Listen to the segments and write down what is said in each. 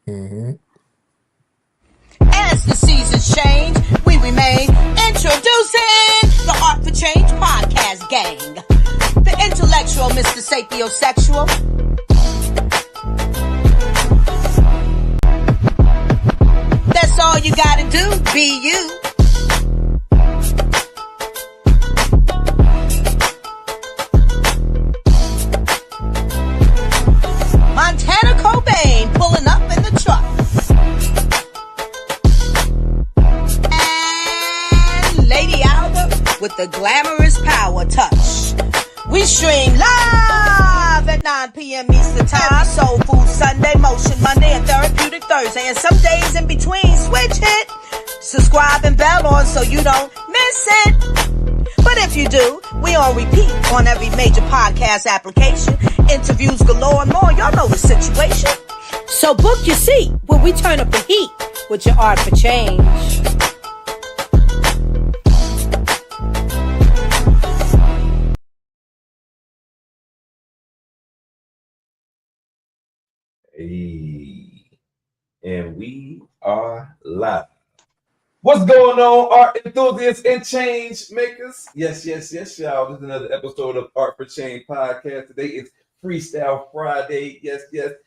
Mm-hmm. As the seasons change, we remain introducing the Art for Change podcast gang. The intellectual Mr. Sapiosexual. That's all you gotta do, be you. Montana Cobain pulling up in the truck. And Lady Alba with the glamorous power touch. We stream live at 9 p.m. Eastern Time. Soul Food Sunday, Motion Monday, and Therapeutic Thursday. And some days in between, switch it. Subscribe and bell on so you don't miss it. But if you do, we on repeat on every major podcast application. Interviews galore and more. Y'all know the situation. So book your seat when we turn up the heat with your Art for Change. Hey, and we are live. What's going on, art enthusiasts and change makers? Yes, y'all. This is another episode of Art for Change podcast. Today is Freestyle Friday. Yes.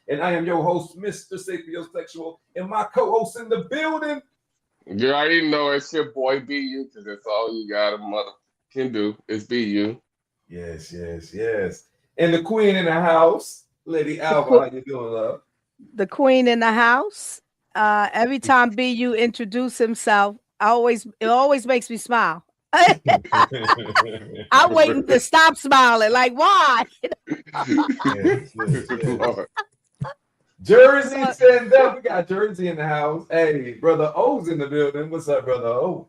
And I am your host, Mr. Sapiosexual, and my co-host in the building. You already know it's your boy BU, because that's all you got a mother can do is BU. Yes. And the queen in the house, Lady Alba. How you doing, love? The queen in the house. Every time BU introduce himself, it always makes me smile. I'm waiting to stop smiling. Like, why? Yes. Jersey, stand up. We got Jersey in the house. Hey, brother O's in the building. What's up, brother O?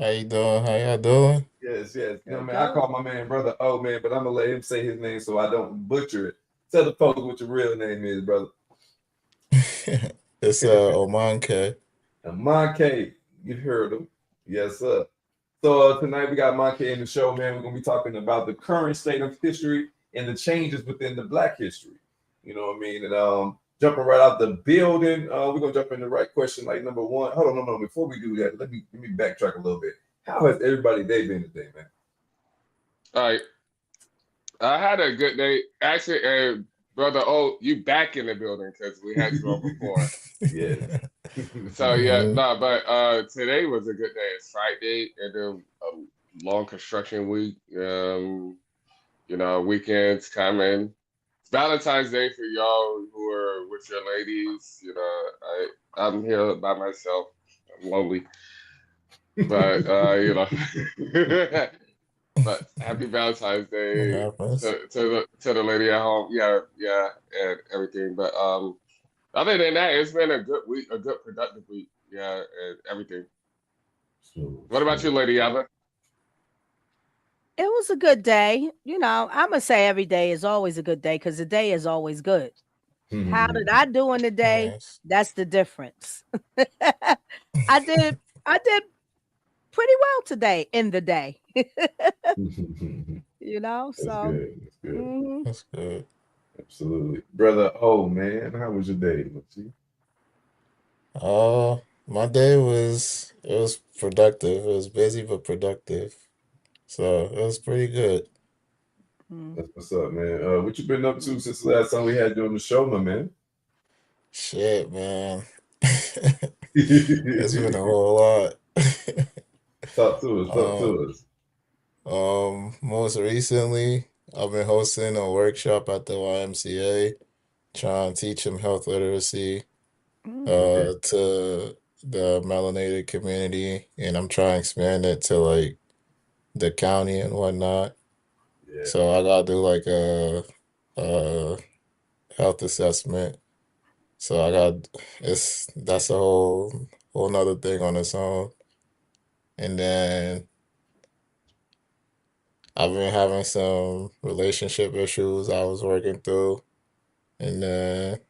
How you doing? How y'all doing? Yes. You know, man, I call my man brother O, man, but I'm gonna let him say his name so I don't butcher it. Tell the folks what your real name is, brother. It's Oman K. And Monkey, you've heard him. Yes, sir. So tonight we got Monkey in the show, man. We're gonna be talking about the current state of history and the changes within the Black history. You know what I mean? And jumping right out the building, we're gonna jump in the right question, like number one. Hold on, no. Before we do that, let me backtrack a little bit. How has everybody's day been today, man? All right. I had a good day. Actually, brother O, you back in the building because we had you on before. Yeah. So but today was a good day. It's Friday and then a long construction week. Weekends coming. It's Valentine's Day for y'all who are with your ladies. I'm here by myself. I'm lonely. But but happy Valentine's Day to the lady at home. Yeah, and everything. But other than that, it's been a good week, a good productive week. Yeah, and everything. What about you, Lady Ava? It was a good day. I'm gonna say every day is always a good day because the day is always good. How did I do in the day? Nice. That's the difference. I did pretty well today in the day. That's So good. That's good. Absolutely. Brother O, man, how was your day? My day was productive. It was busy but productive. So it was pretty good. That's what's up, man. What you been up to since the last time we had you on the show, my man? Shit, man. It's been a whole lot. Talk to us. Most recently, I've been hosting a workshop at the YMCA, trying to teach them health literacy to the melanated community, and I'm trying to expand it to like the county and whatnot. Yeah. So I gotta do like a health assessment. So that's a whole nother thing on its own. And then I've been having some relationship issues I was working through, and then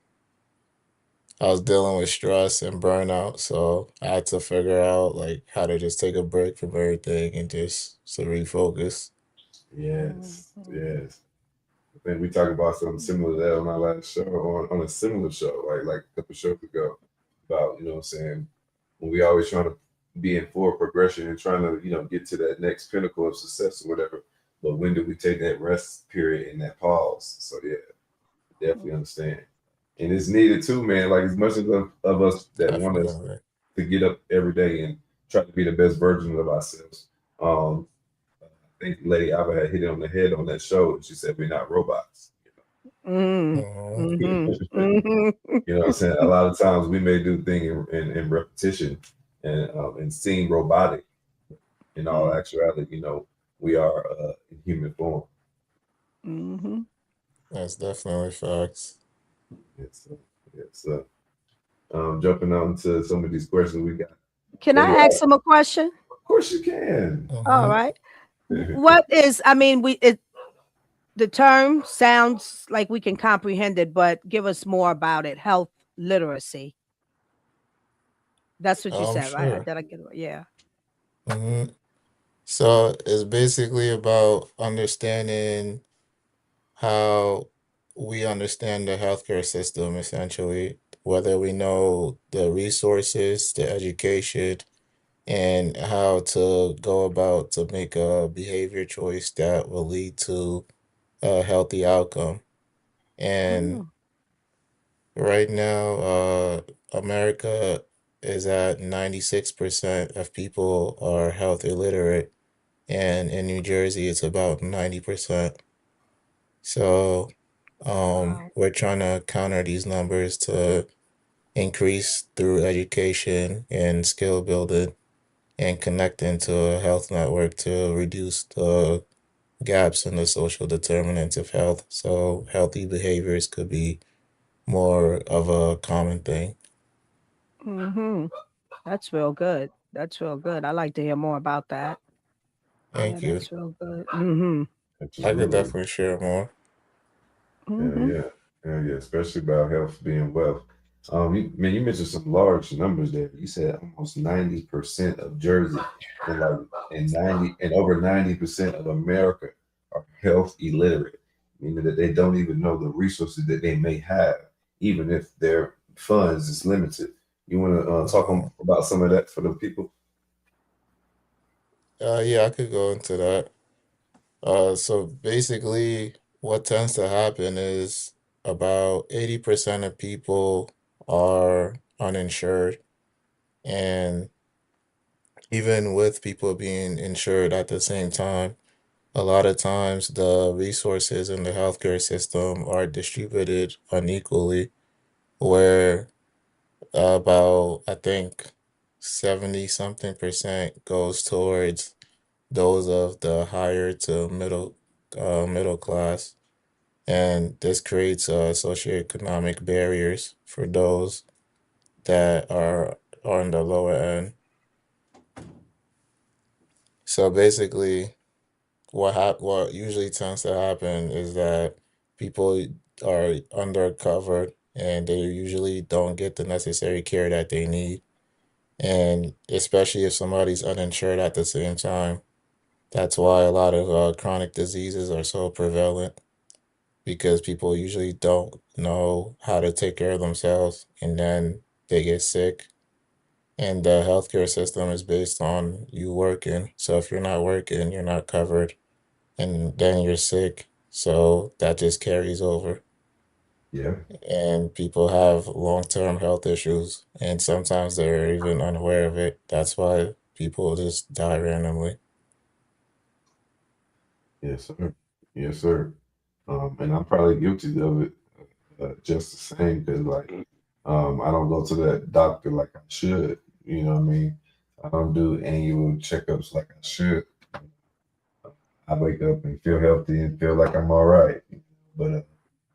I was dealing with stress and burnout, so I had to figure out like how to just take a break from everything and just to refocus. Yes. I think we talked about something similar to that on our last show, on a similar show. Like the couple shows ago about, what I'm saying, when we always trying to be in forward progression and trying to, get to that next pinnacle of success or whatever. But when do we take that rest period and that pause? So yeah, definitely understand. And it's needed too, man. Like as much as of us that want us Definitely. to get up every day and try to be the best version of ourselves. I think Lady Ava had hit it on the head on that show. She said we're not robots. Mm. Mhm. Mm-hmm. Mm-hmm. You know what I'm saying? A lot of times we may do things in repetition and seem robotic. In all actuality, we are in human form. Mm-hmm. That's definitely facts. It's it's jumping on to some of these questions we got. Can Lady I ask Ava, him a question? of course you can. All Hmm. right. What is, I mean, the term sounds like we can comprehend it, but give us more about it. Health literacy. That's what you said, right? Sure. Did I get it? Yeah. Hmm. So it's basically about understanding how we understand the healthcare system, essentially, whether we know the resources, the education, and how to go about to make a behavior choice that will lead to a healthy outcome. And Mm, right now, America is at 96% of people are health illiterate, and in New Jersey, it's about 90%. So, wow. we're trying to counter these numbers to increase through education and skill building and connecting to a health network to reduce the gaps in the social determinants of health. So, healthy behaviors could be more of a common thing. Mm-hmm. That's real good. That's real good. I like to hear more about that. Yeah, Thank you. that's real good. Mm-hmm. I could Absolutely. definitely share more. Yeah, Mm-hmm. yeah, yeah, yeah. Especially about health being wealth. You mentioned some large numbers there. You said almost 90% of Jersey and like and over 90% of America are health illiterate, meaning that they don't even know the resources that they may have, even if their funds is limited. You want to Mhm. about some of that for the people? Yeah, I could go into that. So basically, what tends to happen is about 80% of people are uninsured. And even with people being insured at the same time, a lot of times the resources in the healthcare system are distributed unequally, where about, I think, 70 something percent goes towards those of the higher to middle class. And this creates socioeconomic barriers for those that are on the lower end. So basically, what usually tends to happen is that people are undercovered and they usually don't get the necessary care that they need. And especially if somebody's uninsured at the same time, that's why a lot of chronic diseases are so prevalent because people usually don't know how to take care of themselves and then they get sick. And the healthcare system is based on you working. So if you're not working, you're not covered, and then you're sick. So that just carries over. Yeah. And people have long-term health issues, and sometimes they're even unaware of it. That's why people just die randomly. Yes, sir. Yes, sir. And I'm probably guilty of it just the same because, like, I don't go to that doctor like I should. You know what I mean? I don't do annual checkups like I should. I wake up and feel healthy and feel like I'm all right. But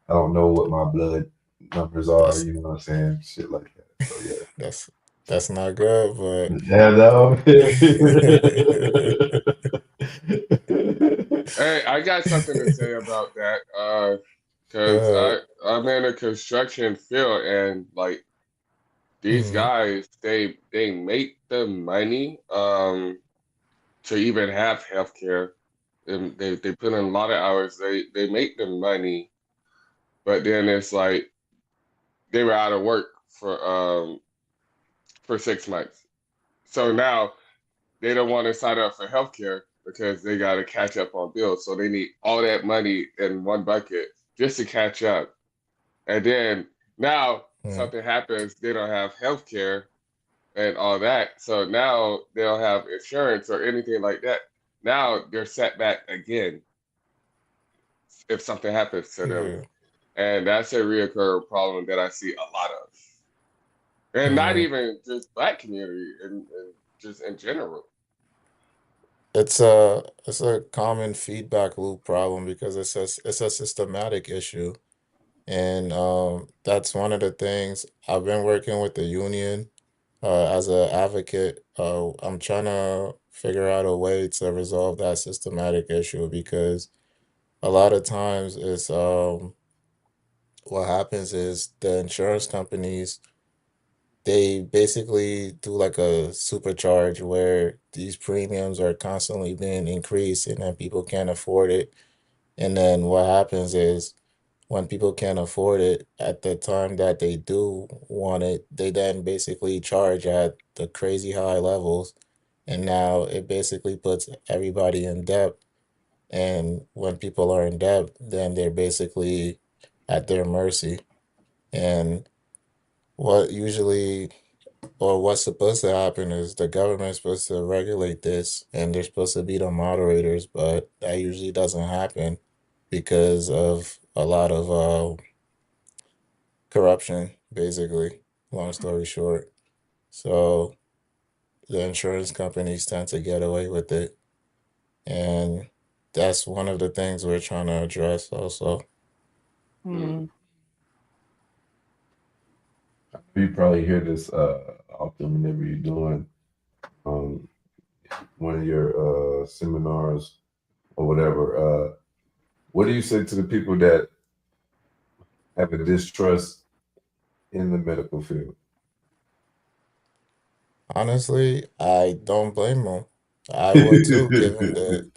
I don't know what my blood numbers are. That's You know what I'm saying? Shit like that. So, yeah. that's that's not good, Yeah, no. but Hey, I got something to say about that. Cause uh, I'm in a construction field and like these mm, guys, they make the money to even have healthcare. And they put in a lot of hours. They make the money, but then it's like they were out of work for um for 6 months. So now they don't want to sign up for healthcare because they got to catch up on bills. So they need all that money in one bucket just to catch up. And then now Mm, something happens, they don't have healthcare and all that. So now they don't have insurance or anything like that. Now they're set back again if something happens to them. yeah. And that's a reoccurring problem that I see a lot of. And not Mm. even just black community and just in general. It's a common feedback loop problem because it's a systematic issue. And that's one of the things I've been working with the union as an advocate. I'm trying to figure out a way to resolve that systematic issue because a lot of times it's what happens is the insurance companies they basically do like a supercharge where these premiums are constantly being increased and then people can't afford it. And then what happens is when people can't afford it at the time that they do want it, they then basically charge at the crazy high levels. And now it basically puts everybody in debt. And when people are in debt, then they're basically at their mercy. And what usually or what's supposed to happen is the government's supposed to regulate this and they're supposed to be the moderators, but that usually doesn't happen because of a lot of corruption, basically, long story short. So the insurance companies tend to get away with it. And that's one of the things we're trying to address also. Mm. You probably hear this often whenever you're doing um, one of your seminars or whatever. What do you say to the people that have a distrust in the medical field? Honestly, I don't blame them. I would too, given the,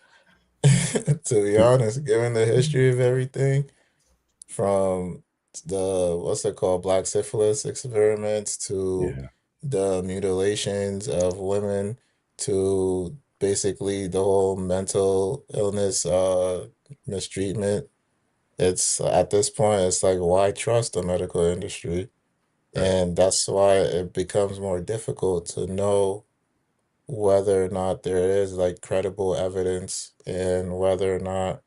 to be honest, given the history of everything. From the what's it called, black syphilis experiments to Yeah, the mutilations of women to basically the whole mental illness mistreatment. It's at this point it's like why trust the medical industry? right. And that's why it becomes more difficult to know whether or not there is like credible evidence and whether or not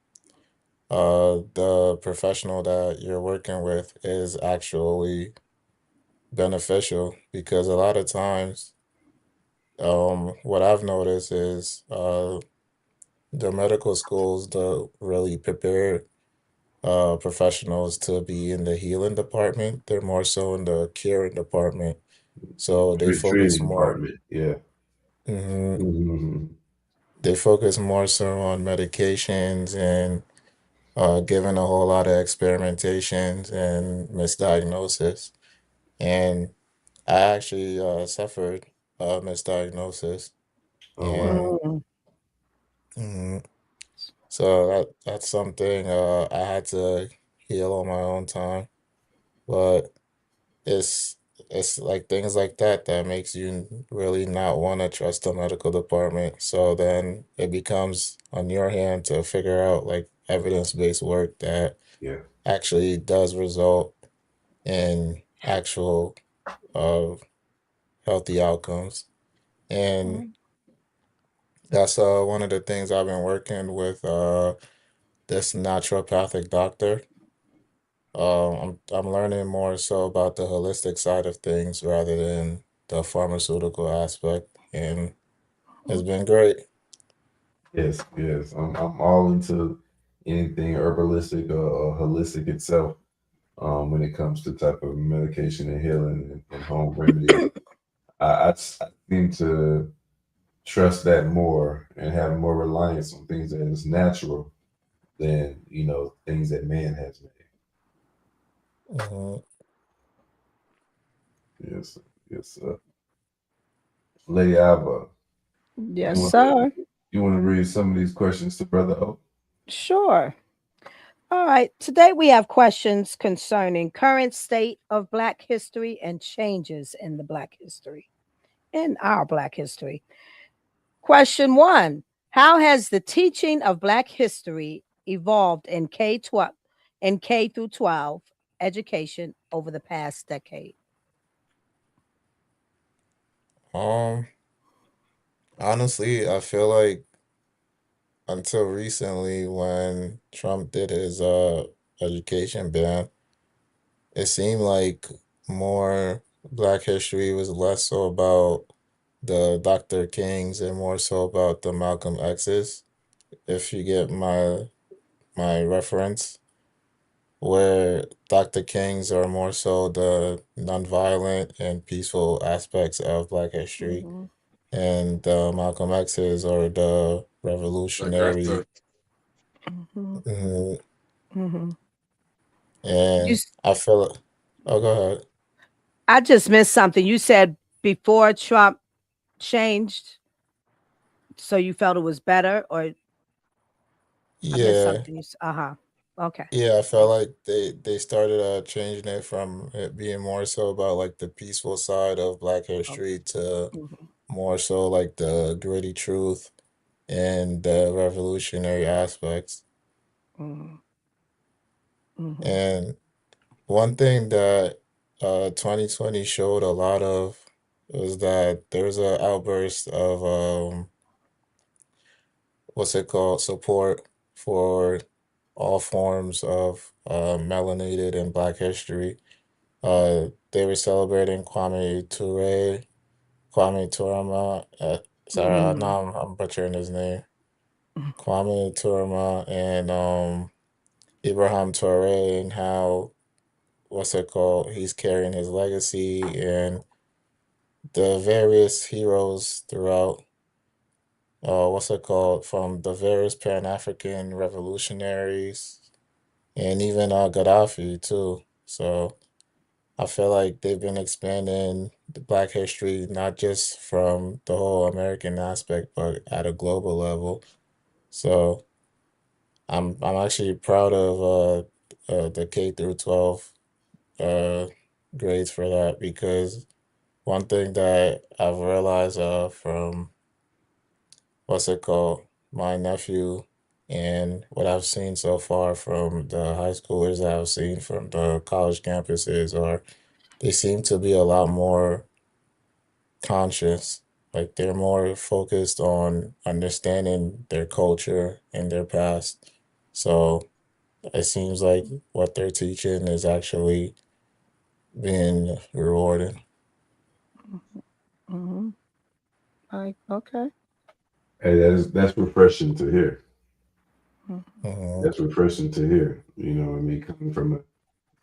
the professional that you're working with is actually beneficial because a lot of times what I've noticed is the medical schools don't really prepare professionals to be in the healing department. They're more so in the curing department. So they focus Treating more department. Yeah. mhm, Mhm. they focus more so on medications and given a whole lot of experimentations and misdiagnosis. And I actually suffered a misdiagnosis, Oh wow. and mhm, so that's something I had to heal on my own time. But it's it's like things like that that makes you really not want to trust the medical department. So then it becomes on your hand to figure out like evidence-based work that Yeah. actually does result in actual uh, healthy outcomes. And that's one of the things I've been working with this naturopathic doctor. I'm learning more so about the holistic side of things rather than the pharmaceutical aspect, and it's been great. Yes. Yes. I'm all into anything herbalistic or holistic itself. When it comes to type of medication and healing and home remedies, I seem to trust that more and have more reliance on things that is natural than things that man has made. Mhm. Yes, yes. Lady Alba, you Yes, want to sir. you want to read some of these questions to Brother O? Sure. All right. Today we have questions concerning current state of Black history and changes in the Black history, in our Black history. Question one: how has the teaching of Black history evolved in K-12, in K through 12 education over the past decade? Um, Honestly, I feel like until recently when Trump did his education ban, it seemed like more Black history was less so about the Dr. Kings and more so about the Malcolm X's, if you get my reference, where Dr. King's are more so the nonviolent and peaceful aspects of Black history, Mm-hmm. and Malcolm X's are the revolutionary. Aggressive. Mm-hmm. Mhm. Mm-hmm. You, And I feel, oh, go ahead. I just missed something. You said before Trump changed, so you felt it was better, or I missed Yeah, something. Uh huh. Okay. yeah, I felt like they started changing it from it being more so about like the peaceful side of Black Okay. history to Mm-hmm. more so like the gritty truth and the revolutionary aspects. Mm-hmm. Mm-hmm. And one thing that 2020 showed a lot of was that there's an outburst of what's it called, support for all forms of melanated and Black history. They were celebrating Kwame Nkrumah. Sorry, Mm-hmm. now I'm butchering his name. Kwame Nkrumah and Ibrahim Traore, and how what's it called? He's carrying his legacy and the various heroes throughout. What's it called? From the various Pan African revolutionaries and even Gaddafi too. So I feel like they've been expanding the Black history not just from the whole American aspect, but at a global level. So I'm actually proud of the K through 12 uh grades for that, because one thing that I've realized from what's it called, my nephew, and what I've seen so far from the high schoolers that I've seen from the college campuses are they seem to be a lot more conscious. Like they're more focused on understanding their culture and their past. So it seems like what they're teaching is actually being rewarded. Mm-hmm. Like, okay. Hey, that's refreshing to hear. Hmm. That's refreshing to hear. You know what I mean? Coming from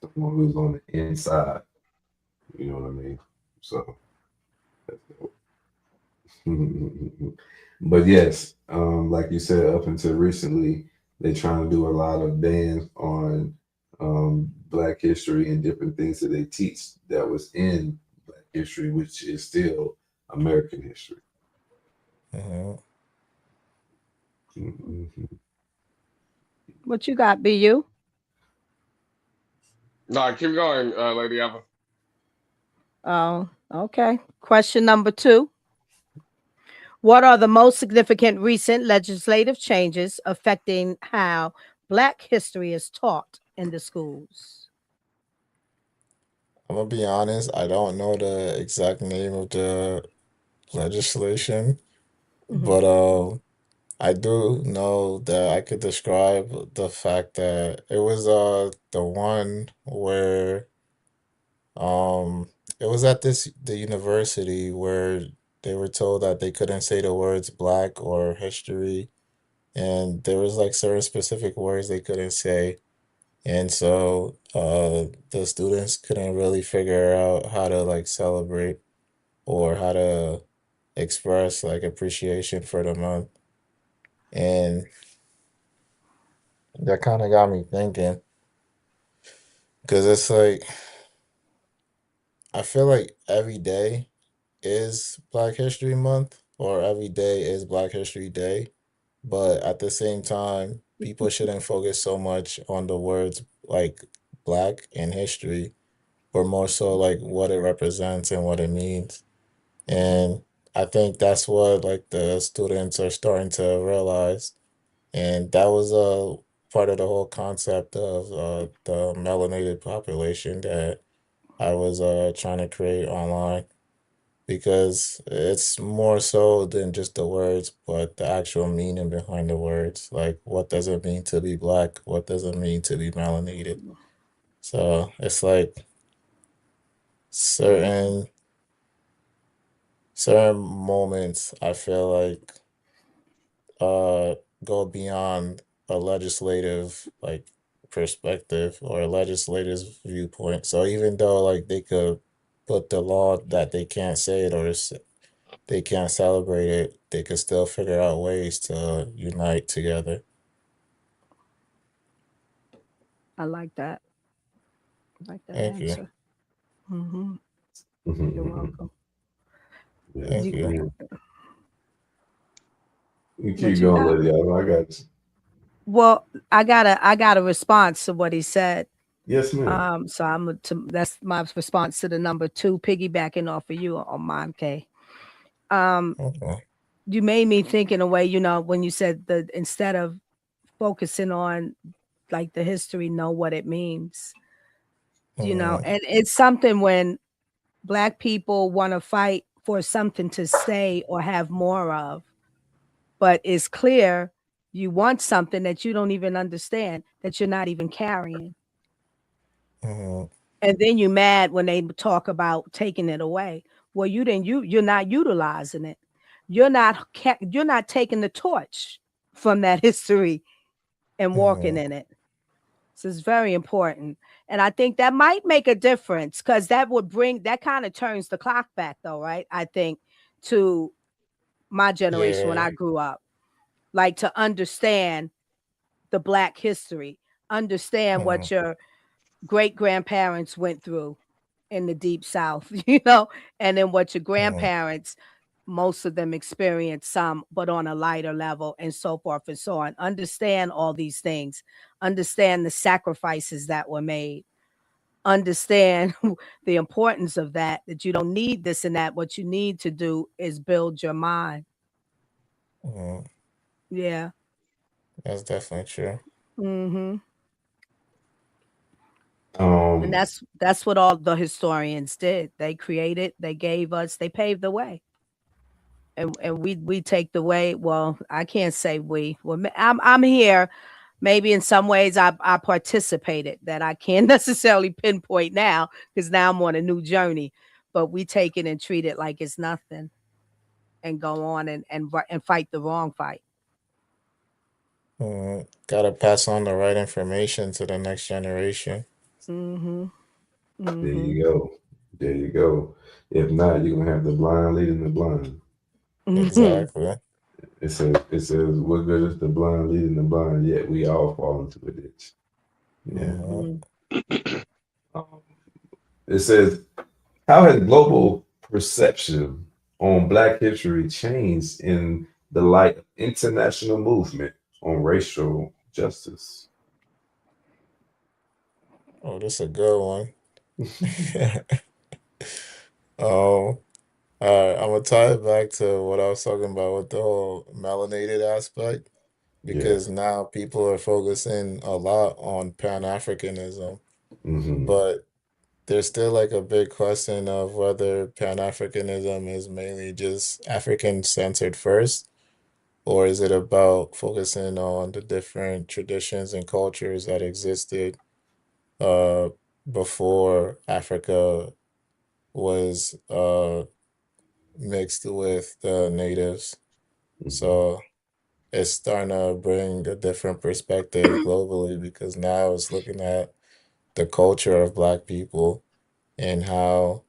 someone who's on the inside. You know what I mean? So, but yes, like you said, up until recently, they trying to do a lot of bans on Black history and different things that they teach that was in Black history, which is still American history. Hmm. Mhm. What you got, BU? No, keep going, Lady Eva. Oh, okay. Question number two: what are the most significant recent legislative changes affecting how Black history is taught in the schools? I'm gonna be honest, I don't know the exact name of the legislation, Mm-hmm. but I do know that I could describe the fact that it was the one where it was at the university where they were told that they couldn't say the words black or history, and there was like certain specific words they couldn't say. And so the students couldn't really figure out how to like celebrate or how to express like appreciation for the month. And that kind of got me thinking, because it's like I feel like every day is Black History Month or every day is Black History Day, but at the same time people shouldn't focus so much on the words like black in history, but more so like what it represents and what it means. And I think that's what like the students are starting to realize. And that was a part of the whole concept of the melanated population that I was trying to create online because it's more so than just the words, but the actual meaning behind the words. Like, what does it mean to be black? What does it mean to be melanated? So it's like certain certain moments I feel like uh go beyond a legislative like perspective or a legislative viewpoint. So even though like they could put the law that they can't say it or they can't celebrate it, they could still figure out ways to unite together. I like that. I like that Thank you. answer. Hmm. You're Mhm. welcome. Yes, Thank You, you. man. You what keep you going, got? Lady. I got you. Well, I got a response to what he said. Yes, ma'am. So that's my response to the number two, piggybacking off of you on mine, K. Um, Okay. you made me think in a way, when you said the instead of focusing on like the history, know what it means. Mm-hmm. And it's something when black people want to fight for something to stay or have more of, but it's clear you want something that you don't even understand, that you're not even carrying. Mm-hmm. And then you mad when they talk about taking it away. Well, you're not utilizing it. You're not taking the torch from that history and walking Mm-hmm. in it. So it's very important. And I think that might make a difference because that kind of turns the clock back, though, right? I think to my generation when Yeah. I grew up, like to understand the Black history, understand Mm-hmm. what your great grandparents went through in the deep South, and then what your Mm-hmm. grandparents, most of them experienced some, but on a lighter level, and so forth and so on. Understand all these things, understand the sacrifices that were made, understand the importance of that you don't need this and that. What you need to do is build your mind. Mm-hmm. Yeah. That's definitely true. Hmm. And Um, that's what all the historians did. They created, they gave us, they paved the way. And we take the way. Well, I can't say we. Well, I'm here. Maybe in some ways I participated that I can't necessarily pinpoint now because now I'm on a new journey. But we take it and treat it like it's nothing and go on and fight the wrong fight. Mm-hmm. Gotta pass on the right information to the next generation. Mm-hmm. there Mm-hmm. you go. There you go. If not, you're gonna have the blind leading the blind. Mm-hmm. Exactly. It says what good is the blind leading the blind, yet we all fall into a ditch. Yeah. Mm-hmm. Mm-hmm. Um, it says, how has global perception on Black history changed in the light of international movement on racial justice? Oh, this is a good one. um, I'm gonna tie it back to what I was talking about with the whole melanated aspect because Yes. now people are focusing a lot on Pan-Africanism, Hmm. but there's still like a big question of whether Pan-Africanism is mainly just African centered first, or is it about focusing on the different traditions and cultures that existed uh before Africa was mixed with the natives. So it's starting to bring a different perspective globally because now it's looking at the culture of Black people and how,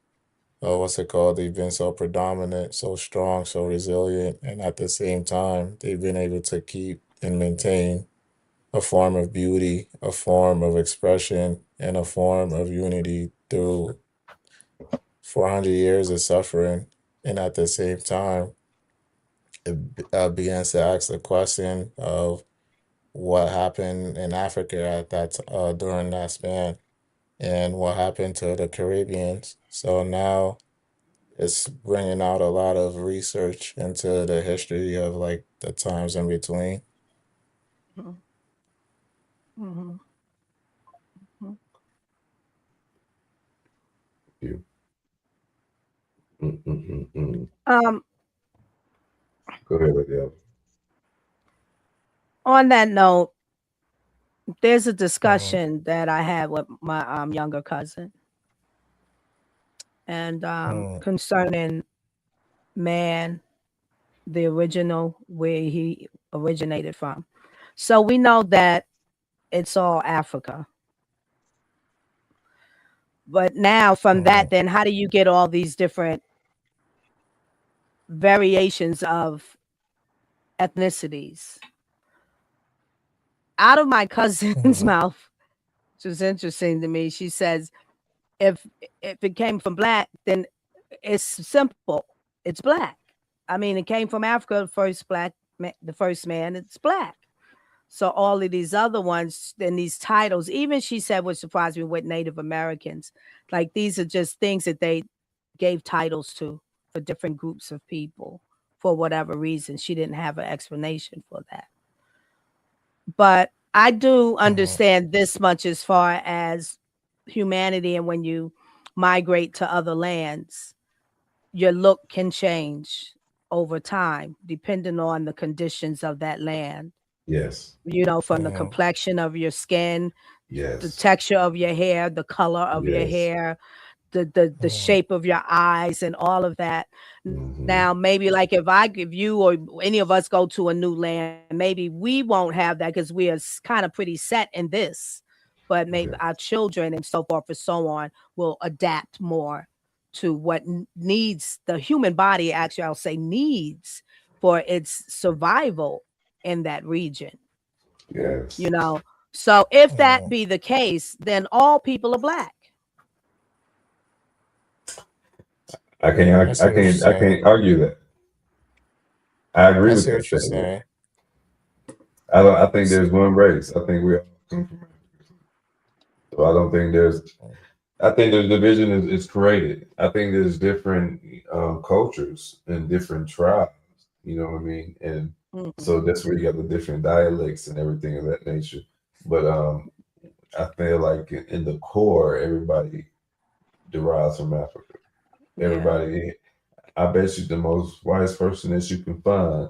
what's it called? They've been so predominant, so strong, so resilient, and at the same time, they've been able to keep and maintain a form of beauty, a form of expression, and a form of unity through 400 years of suffering. And at the same time, it begins to ask the question of what happened in Africa at during that span and what happened to the Caribbeans. So now it's bringing out a lot of research into the history of like the times in between. Mm-hmm. You. Mm. Um, Go ahead, Adele. on that note, there's a Mhm, discussion that I had with my younger cousin, and mhm, concerning man, the original where he originated from. So we know that it's all Africa. But now from that, mhm, then how do you get all these different variations of ethnicities? Out of my cousin's mhm, mouth, which was interesting to me, she says, if if it came from black, then it's simple. It's black. I mean, it came from Africa, the first man, it's black. So all of these other ones, then these titles, even she said, what surprised me with Native Americans, like these are just things that they gave titles to for different groups of people for whatever reason. She didn't have an explanation for that. But I do mhm, understand this much as far as humanity, and when you migrate to other lands, your look can change over time depending on the conditions of that land. Yes. From the mhm, complexion of your skin, the Yes. texture of your hair, the color of your Yes. hair, the mhm, shape of your eyes and all of that. Now, Mm-hmm. maybe like if you or any of us go to a new land, maybe we won't have that because we are kind of pretty set in this. But maybe Okay. our children and so forth and so on will adapt more to what needs the human body, actually, I'll say needs for its survival in that region, you Yes. know. So if that mhm. be the case, then all people are black. I see what you're I saying. can't argue that. I agree I with see that what you're statement. saying. I think S- there's one race. I think we all come from Africa. So I don't think there's. I think the division is created. I think there's different cultures and different tribes. You know what I mean? And Mhm. so that's where you got the different dialects and everything of that nature. But I feel like in the core, everybody derives from Africa. Yeah. Everybody, I bet you the most wise person that you can find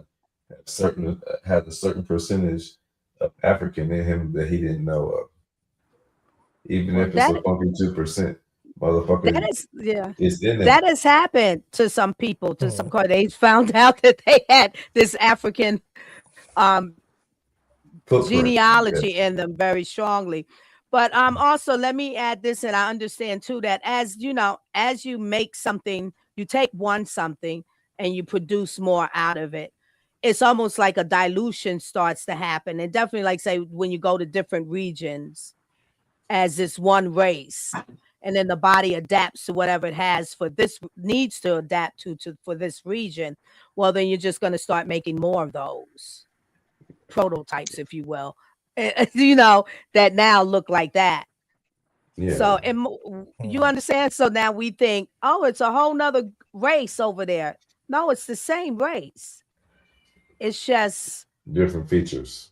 has a certain percentage of African in him that he didn't know of. Even What? if it's That a funky 2%, that motherfucker, is yeah. it's in That there. has happened to some people, to some mhm, they found out that they had this African um Footprint. genealogy Yes. in them very strongly. But also let me add this, and I understand too that as you know, as you make something, you take one something and you produce more out of it. It's almost like a dilution starts to happen. And definitely like say when you go to different regions as this one race, and then the body adapts to whatever it has for this needs to adapt to for this region, well then you're just going to start making more of those prototypes, if you will, that now look like that. Yeah. So you mhm. understand, so now we think, oh, it's a whole nother race over there. No, it's the same race. It's just Different features.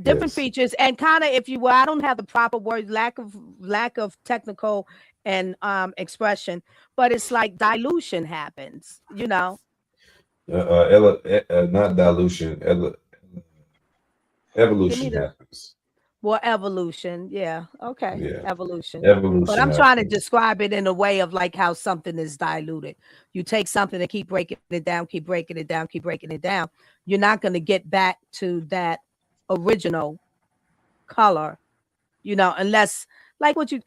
different Yes. features, and kind of, if you will, I don't have the proper word, lack of technical and expression, but it's like dilution happens, Not dilution. give me Evolution the happens. Well, evolution. Yeah. Okay. Yeah. Evolution. But Evolution I'm trying to happens. describe it in a way of like how something is diluted. You take something and keep breaking it down, keep breaking it down, keep breaking it down. You're not going to get back to that original color, unless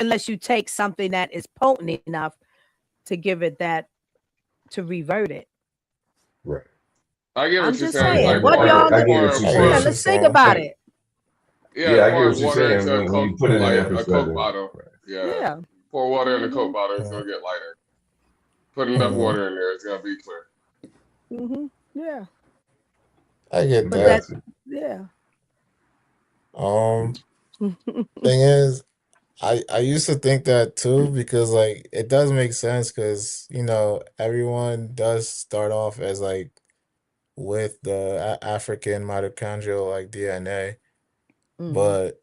unless you take something that is potent enough to give it that, to revert it. Right. I get I'm what you're just saying. It's Yeah, saying, like what y'all, I get what you're I get yeah, what saying. you're let's think saying. about I, it. yeah, yeah, it's I get pouring what you're water saying into a when Coke, you put it in like that a Coke perspective. bottle. Right. Yeah, Yeah. pour water in the Hmm. Coke bottle, it's Mhm, gonna get lighter. Put enough mhm. water in there, it's gonna be clear. Hmm. Yeah. I get But that. that, Exactly. yeah. Um, thing is, I used to think that too because like it does make sense because everyone does start off as like with the African mitochondrial like DNA, Hmm. but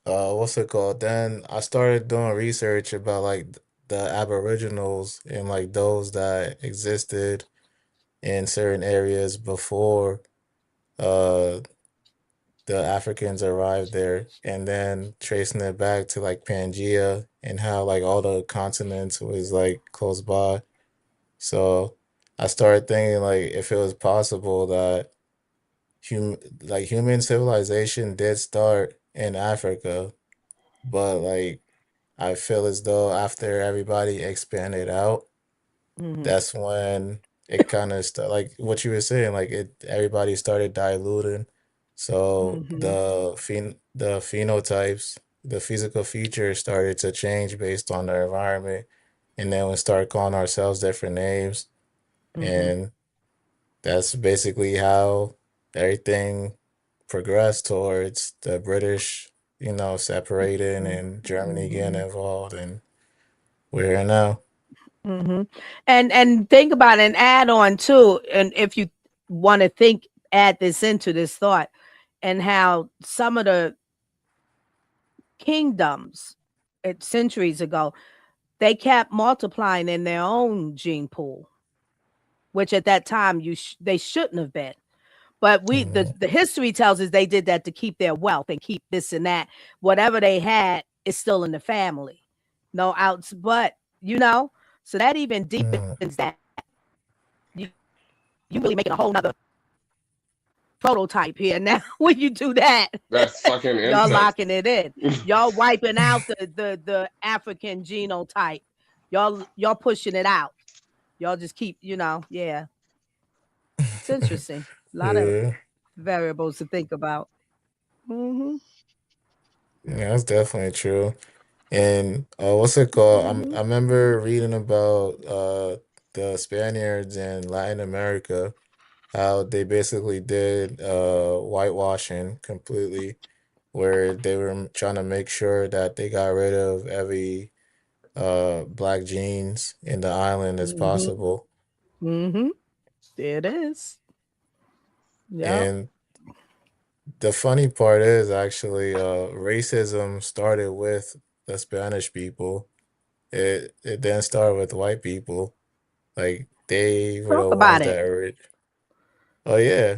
what's it called? Then I started doing research about like the Aboriginals and like those that existed in certain areas before uh the Africans arrived there, and then tracing it back to like Pangea and how like all the continents was like close by. So I started thinking like if it was possible that human civilization did start in Africa, but like I feel as though after everybody expanded out, Hmm. that's when it kind of like what you were saying, like it everybody started diluting. So Hmm. the phenotypes, the physical features started to change based on the environment. And then we started calling ourselves different names. Hmm. And that's basically how everything progressed towards the British, separating and Germany getting Hmm. involved, and we're here now. Hmm. And think about it and add on too. And if you want to think, add this into this thought, and how some of the kingdoms centuries ago, they kept multiplying in their own gene pool, which at that time they shouldn't have been. But Mhm. the history tells us they did that to keep their wealth and keep this and that. Whatever they had is still in the family. No outs, but so that even Mhm. deepens that. You, you really making a whole nother prototype here now when you do that. That's fucking Y'all insane. locking it in. Y'all wiping out the African genotype. Y'all pushing it out. Y'all just keep, yeah. It's interesting. A lot of Yeah, variables to think about. Hmm. yeah, that's definitely true. And what's it called? I Hmm. remember reading about the Spaniards in Latin America, how they basically did whitewashing completely, where they were trying to make sure that they got rid of every black genes in the island as Hmm. possible. Hmm. There it is. Yep. And the funny part is actually racism started with the Spanish people. It didn't start with white people. Like they were Talk the about ones it. that were. Oh yeah,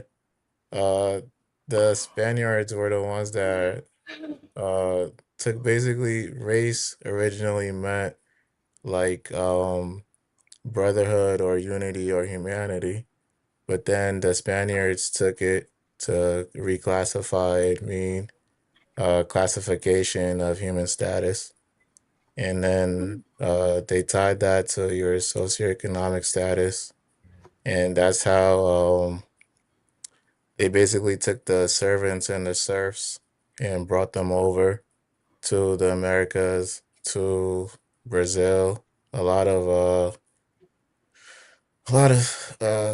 uh, the Spaniards were the ones that took basically race originally meant like brotherhood or unity or humanity, but then the Spaniards took it to reclassify it mean classification of human status. And then they tied that to your socioeconomic status. And that's how they basically took the servants and the serfs and brought them over to the Americas, to Brazil. A lot of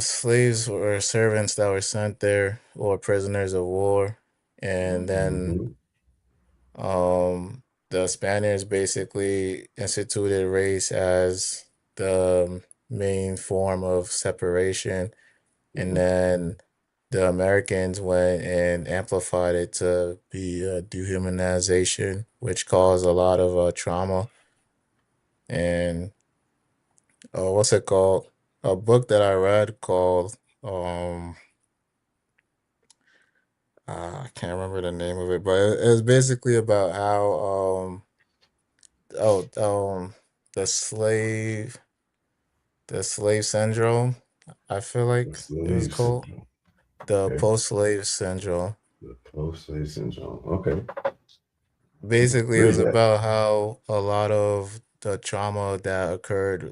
slaves or servants that were sent there or prisoners of war. And then Mhm. the Spaniards basically instituted race as the main form of separation, and then the Americans went and amplified it to be a dehumanization, which caused a lot of trauma. And what's it called? A book that I read called um I can't remember the name of it, but it was basically about how oh the slave syndrome, I feel The like it was slave called syndrome. the Okay. post-slave syndrome. The post-slave syndrome. Okay. Basically, it Read was that. about how a lot of the trauma that occurred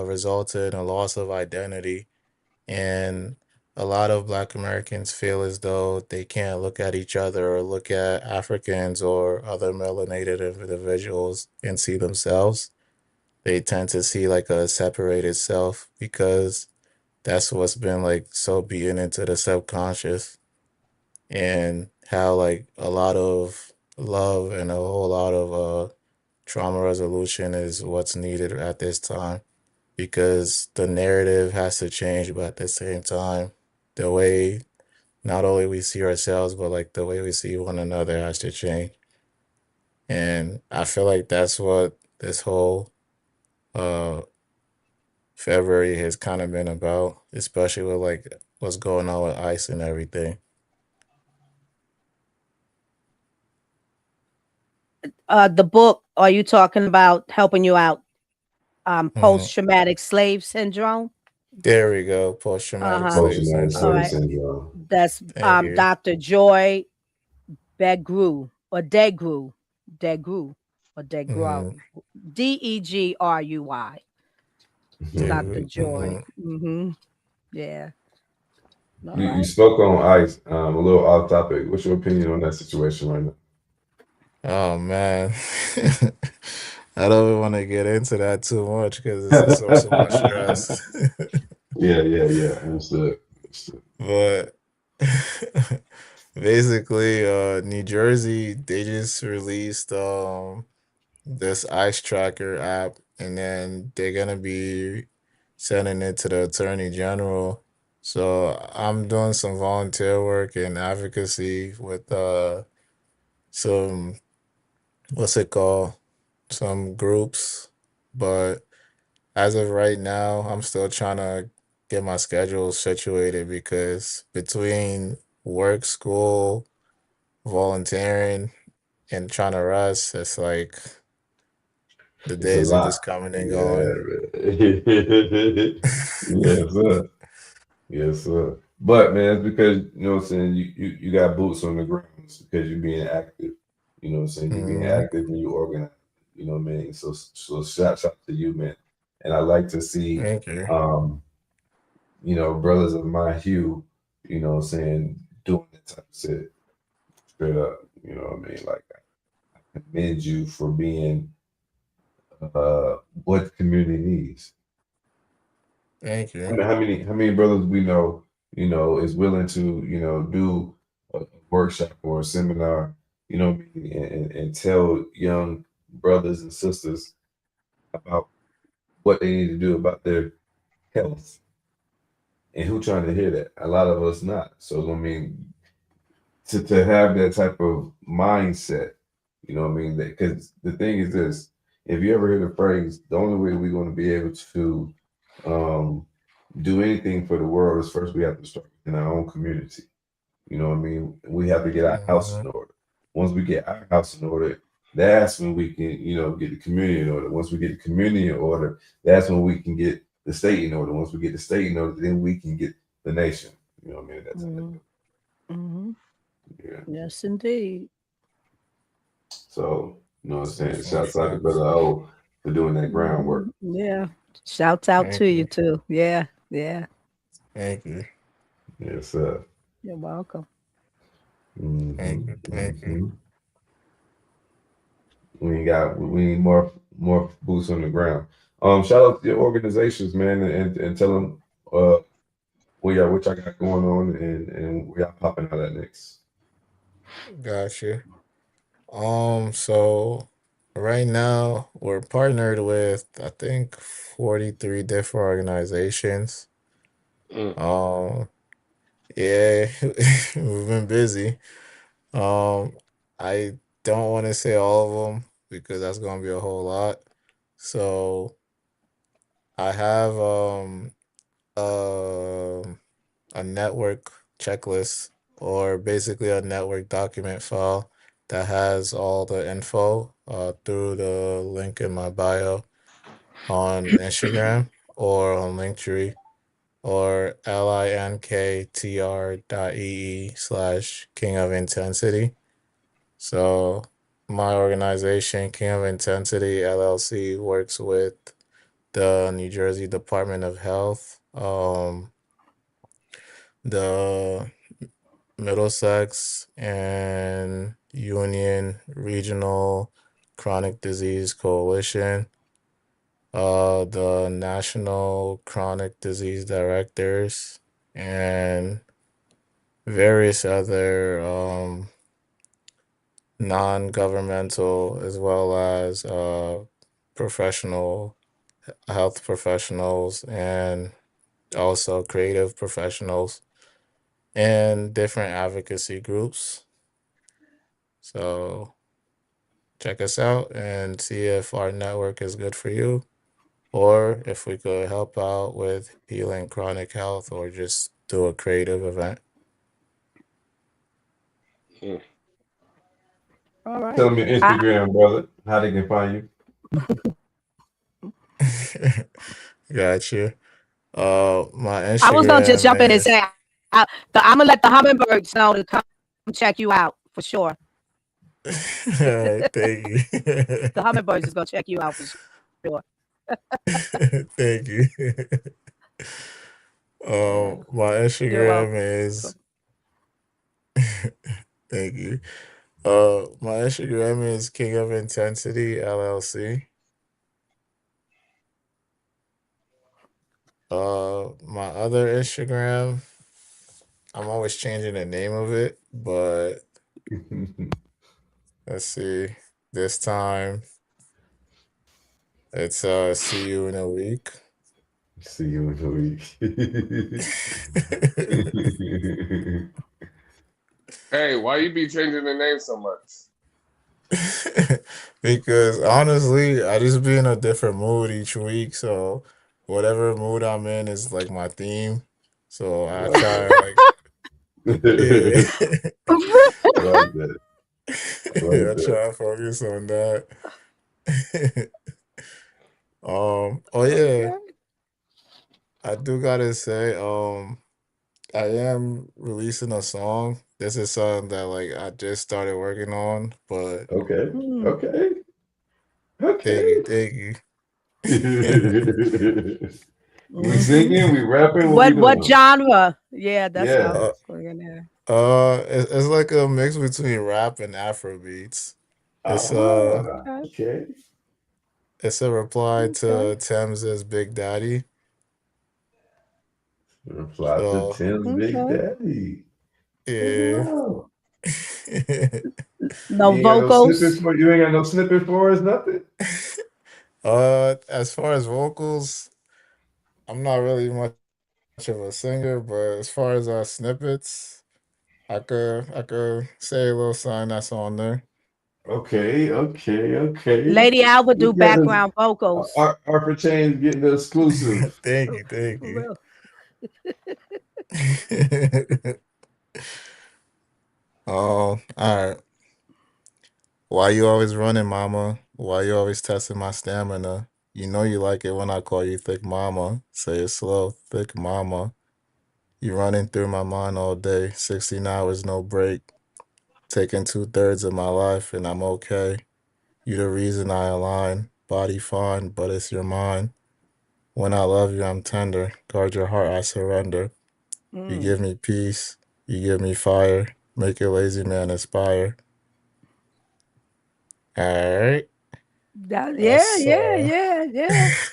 resulted in a loss of identity, and a lot of Black Americans feel as though they can't look at each other or look at Africans or other melanated individuals and see themselves. They tend to see like a separated self because that's what's been like so beaten into the subconscious. And how like a lot of love and a whole lot of trauma resolution is what's needed at this time because the narrative has to change, but at the same time, the way not only we see ourselves, but like the way we see one another has to change. And I feel like that's what this whole uh February has kind of been about, especially with like what's going on with ice and everything. The book, are you talking about helping you out? Mhm. Post traumatic slave syndrome. There we go. Post Uh traumatic huh. slave Post-traumatic All slave syndrome. right. syndrome. That's Thank you. Dr. Joy Begru or Degru or Mm-hmm. Degru. Degruy. Dr. Dude. Joy. Mm-hmm. Mm-hmm. Yeah. All You right. spoke on ICE, a little off topic. What's your opinion on that situation right now? Oh man. I don't even want to get into that too much because it's a source of my stress. Yeah, yeah, yeah. Understood. Understood. But basically, New Jersey, they just released this ice tracker app, and then they're gonna be sending it to the Attorney General. So I'm doing some volunteer work and advocacy with some what's it called? Some groups. But as of right now, I'm still trying to get my schedule situated because between work, school, volunteering, and trying to rest, it's like the It's a days are lot. just coming and Yeah, going. man. Yes, sir. Yes, sir. But man, it's because you know what I'm saying, you got boots on the ground. It's because you're being active. You know what I'm saying? You're being Hmm. active and you organize. You know what I mean? So shout out to you, man. And I like to see Thank you. um, brothers of my hue, what I'm saying, doing that type of shit straight up. You know what I mean? Like I commend you for being what the community needs. Thank I you. mean, how many brothers we know, is willing to, do a workshop or a seminar, what I mean, and tell young brothers and sisters about what they need to do about their health. And who trying to hear that? A lot of us not. So I mean, to have that type of mindset, you know what I mean? Because the thing is this: if you ever hear the phrase, the only way we're going to be able to um, do anything for the world is first we have to start in our own community. You know what I mean? We have to get our house Hmm. in order. Once we get our house in order, that's when we can, get the community in order. Once we get the community in order, that's when we can get the state in order. Once we get the state in order, then we can get the nation. You know what I mean? That's how it Mm-hmm. Mm-hmm. goes. Yeah. Yes, indeed. So, you know what I'm It's saying? definitely Shouts out to facts. Brother O for doing that groundwork. Yeah. Shouts out to Thank you you. too. Yeah. Yeah. Thank you. Yes, sir. You're welcome. Mm-hmm. Thank you. Thank you. Mm-hmm. We need more boots on the ground. Shout out to your organizations, man, and tell them what y'all got going on and where y'all popping out at next. Gotcha. So right now we're partnered with I think 43 different organizations. Mm. Um, yeah, we've been busy. Um, I don't want to say all of them because that's gonna be a whole lot. So I have um a network checklist or basically a network document file that has all the info through the link in my bio on Instagram or on Linktree or linktr.ee/King of Intensity. So my organization, King of Intensity LLC, works with the New Jersey Department of Health, the Middlesex and Union Regional Chronic Disease Coalition, the National Chronic Disease Directors, and various other non-governmental as well as professional health professionals and also creative professionals and different advocacy groups. So check us out and see if our network is good for you or if we could help out with healing chronic health or just do a creative event. Hmm. All right. Tell them your Instagram, brother, how they can find you. Got you. My I was gonna just Instagram jump in and is say, I'm gonna let the hummingbirds know to come check you out for sure. Alright, thank you. The hummingbirds is gonna check you out for sure. Thank you. Yeah, My you're Instagram welcome. is thank you. My Instagram is King of Intensity LLC. My other Instagram, I'm always changing the name of it, but let's see. This time it's see you in a week. See you in a week. Hey, why you be changing the name so much? Because honestly, I just be in a different mood each week, so whatever mood I'm in is like my theme. So I Like try that. like yeah. Like that. Like I that. try to focus on that. Oh yeah, Okay. I do gotta say, I am releasing a song. This is something that like I just started working on, but Okay. Hmm. Okay. thank you, Okay. thank you. We Hmm. singing, we rapping, what we What doing? genre? Yeah, that's what I Yeah. was Uh, going there. it's like a mix between rap and Afro beats. It's Ah, Okay. okay. it's a reply Okay. to Thames' Big Daddy. Reply to So Tim's Big Okay. Daddy. yeah. Wow. No vocals. You ain't got no snippet for us, nothing? As far as vocals, I'm not really much of a singer, but as far as snippets, I could say a little sign that's on there. Okay, okay, okay. Lady Alba We do got this background vocals. Arthur Chain's getting the exclusive. Thank you, thank For you. real. All right. Why you always running, mama? Why you always testing my stamina? You know you like it when I call you thick mama. Say it slow, thick mama. You running through my mind all day, 16 hours, no break. Taking 2/3 of my life, and I'm okay. You the reason I align. Body fine, but it's your mind. When I love you, I'm tender. Guard your heart, I surrender. You Mm. give me peace. You give me fire. Make a lazy man aspire. All right. Yeah, That's yeah, yeah, yeah. Yes,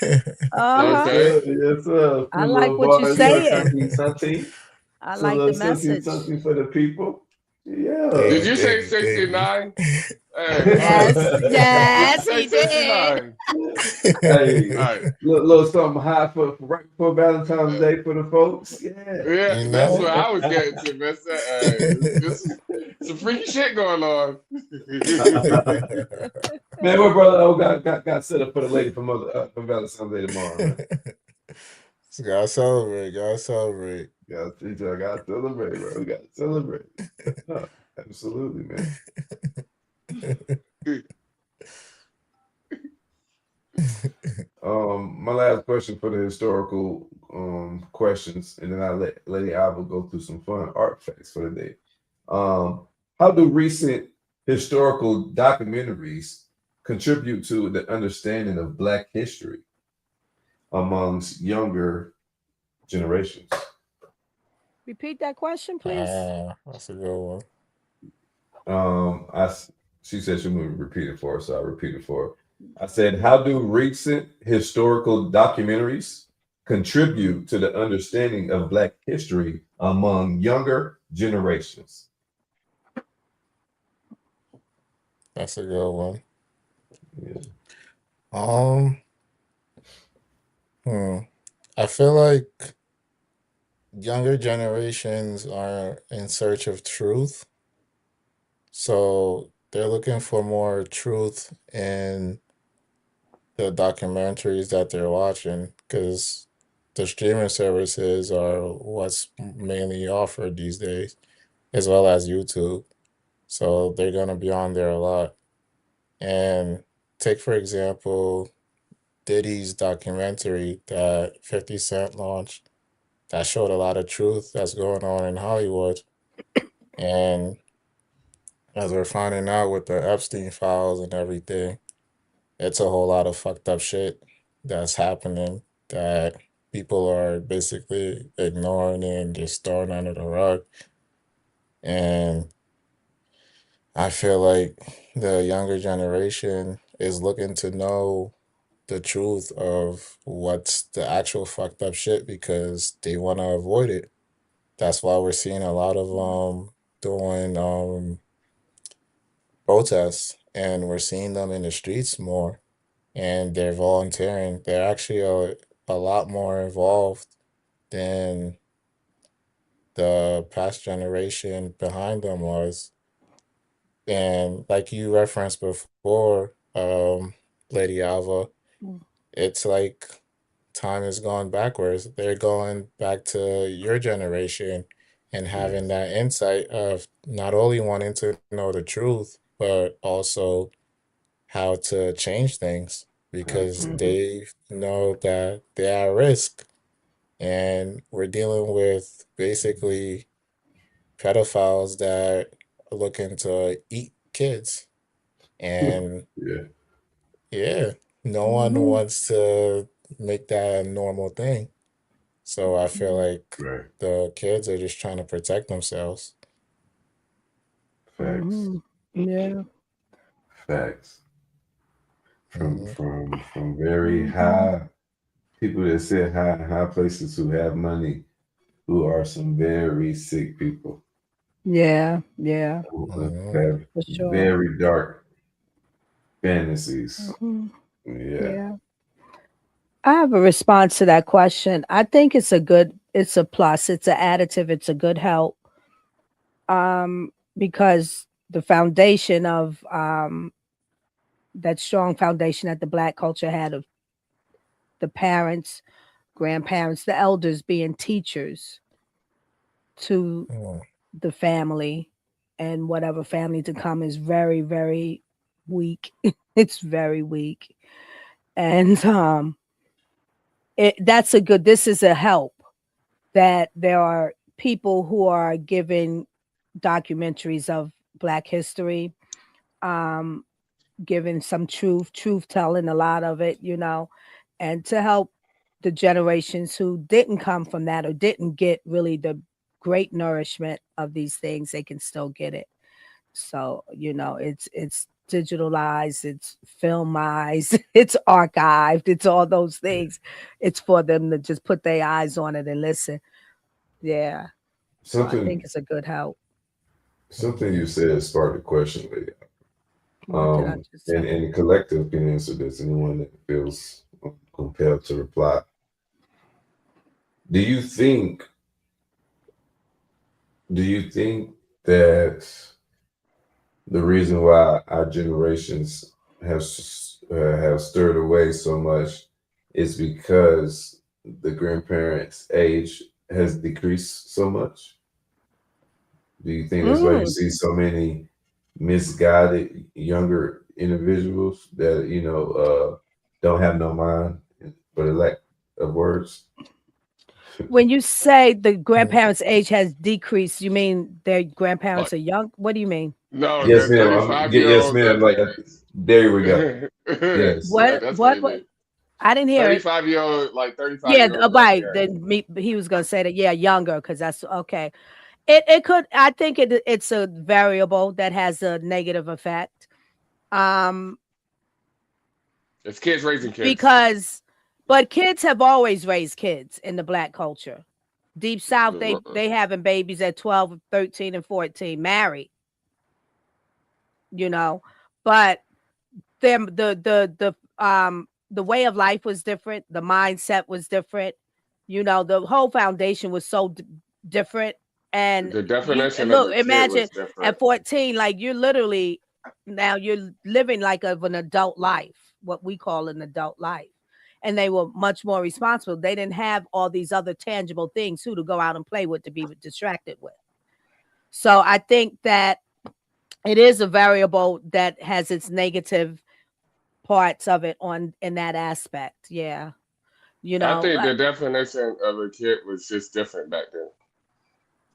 Uh-huh. Okay. sir. Yes, sir. A I few like little what you bars, little saying. something, something. I So a like the little something, message. something for the people. thank Yeah. Did you, you thank say you, thank 69? Hey, all right. Yes, Did you yes, say he did. 69? Hey, All right. little something hot for right before Valentine's Uh, Day for the folks. Yeah. yeah, you that's what know? I was getting to, mister. Hey, this some freaky shit going on. Man, my brother got set up for the lady for Valentine's Day tomorrow, man. Gotta celebrate, gotta celebrate. Got to celebrate, bro. We got to celebrate. Yeah, absolutely, man. My last question for the historical questions, and then I let Lady Alva go through some fun art facts for the day. How do recent historical documentaries contribute to the understanding of Black history amongst younger generations? Repeat that question, please. That's a good one. Um, I s- she said she would repeat it for her, so I repeat it for her. I said, how do recent historical documentaries contribute to the understanding of Black history among younger generations? That's a good one. Yeah. Um, hmm. I feel like younger generations are in search of truth, so they're looking for more truth in the documentaries that they're watching because the streaming services are what's mainly offered these days, as well as YouTube. So they're gonna be on there a lot. And take for example Diddy's documentary that 50 Cent launched that showed a lot of truth that's going on in Hollywood. And as we're finding out with the Epstein files and everything, it's a whole lot of fucked up shit that's happening that people are basically ignoring and just throwing under the rug. And I feel like the younger generation is looking to know the truth of what's the actual fucked up shit because they want to avoid it. That's why we're seeing a lot of doing protests and we're seeing them in the streets more and they're volunteering. They're actually a lot more involved than the past generation behind them was. And like you referenced before, Lady Alva, it's like time has gone backwards. They're going back to your generation and having Yes. that insight of not only wanting to know the truth, but also how to change things because Absolutely. they know that they're at risk. And we're dealing with basically pedophiles that are looking to eat kids. And Yeah. yeah, no one Mhm. wants to make that a normal thing. So I feel like Right. the kids are just trying to protect themselves. Facts. Mhm. Yeah. Facts. From Hmm. from from very Mhm. high people that sit high places who have money, who are some very sick people Yeah. Yeah. who Hmm. have For sure. very dark fantasies. Mhm. Yeah. Yeah. I have a response to that question. I think it's a plus, it's an additive, it's a good help. Because the foundation of that strong foundation that the black culture had of the parents, grandparents, the elders being teachers to the family and whatever family to come is very, very weak. It's very weak. And that's a good this is a help that there are people who are giving documentaries of black history, um, giving some truth telling a lot of it, and to help the generations who didn't come from that or didn't get really the great nourishment of these things, they can still get it. So, it's digitalized, it's filmized, it's archived, it's all those things. It's for them to just put their eyes on it and listen. Yeah. So I think Something it's a good help. something Hmm. you said sparked a question, lady. What did I just And say? the collective can answer this. Anyone that feels compelled to reply. Do you think? Do you think that the reason why our generations have stirred away so much is because the grandparents' age has decreased so much? Do you think that's why you Mm. see so many misguided younger individuals that don't have no mind for the lack of words? When you say the grandparents' age has decreased, you mean their grandparents Like, are young? What do you mean? no, Yes, the ma'am. 35-year Yes, olds ma'am. have Like decreased. there we go. Yes. Yeah, What? that's what What? it What? is. I didn't hear it. 35-year-old, like 35 Yeah, year old right. grandparents. Then he was gonna say that. Yeah, younger, because that's okay. It could. I think it's a variable that has a negative effect. Um, It's kids raising kids. because, but kids have always raised kids in the black culture. Deep South, they having babies at 12, 13, and 14, married. You know, but the way of life was different. The mindset was different. The whole foundation was so different. And The definition of look, a kid imagine was different. at 14, like you're literally now you're living like of an adult life, what we call an adult life. And they were much more responsible. They didn't have all these other tangible things to go out and play with, to be distracted with. So I think that it is a variable that has its negative parts of it in that aspect. Yeah. I think the definition of a kid was just different back then.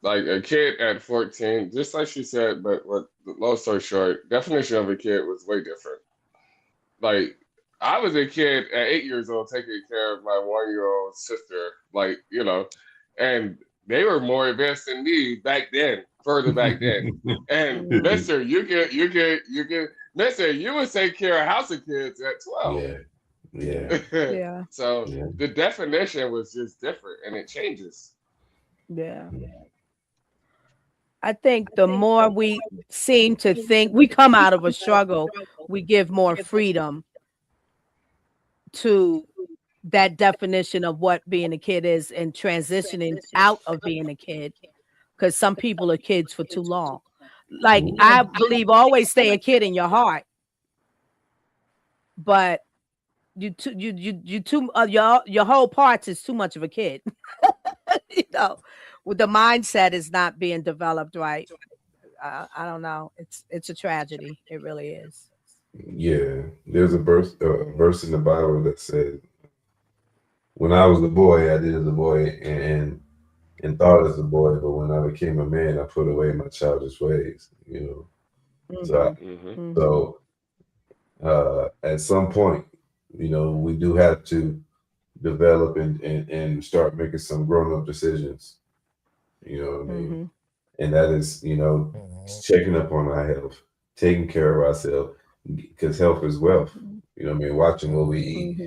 Like a kid at 14, just like she said, but what long story short, definition of a kid was way different. Like I was a kid at 8 years old taking care of my 1 year old sister, like, and they were more advanced than me back then, further back then. And Mister, Mister, you would take care of house of kids at 12. Yeah. Yeah. Yeah. So Yeah. the definition was just different and it changes. Yeah. I think the more we seem to think we come out of a struggle, we give more freedom to that definition of what being a kid is and transitioning out of being a kid. Because some people are kids for too long. Like I believe always stay a kid in your heart. But your whole parts is too much of a kid. With the mindset is not being developed right. I don't know. It's a tragedy. It really is. Yeah. There's a verse in the Bible that said, "When I was a boy, I did as a boy and thought as a boy, but when I became a man, I put away my childish ways." So Mm-hmm. so at some point, we do have to develop and start making some grown up decisions. You know what I mean? Mm-hmm. And that is, checking up on our health, taking care of ourselves, because health is wealth. You know what I mean? Watching what we eat,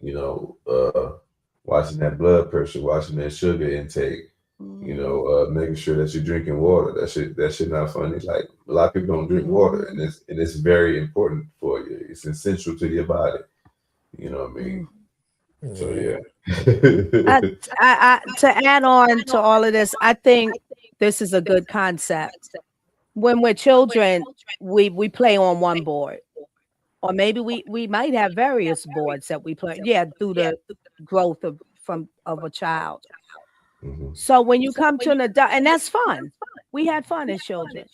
Mm-hmm. watching that blood pressure, watching that sugar intake, making sure that you're drinking water. That shit not funny. Like a lot of people don't drink water, and it's very important for you. It's essential to your body. You know what I mean? So yeah. To add on to all of this, I think this is a good concept. When we're children, we play on one board, or maybe we might have various boards that we play. Yeah, through the growth of a child. So when you come to an adult, and that's fun. We had fun as children.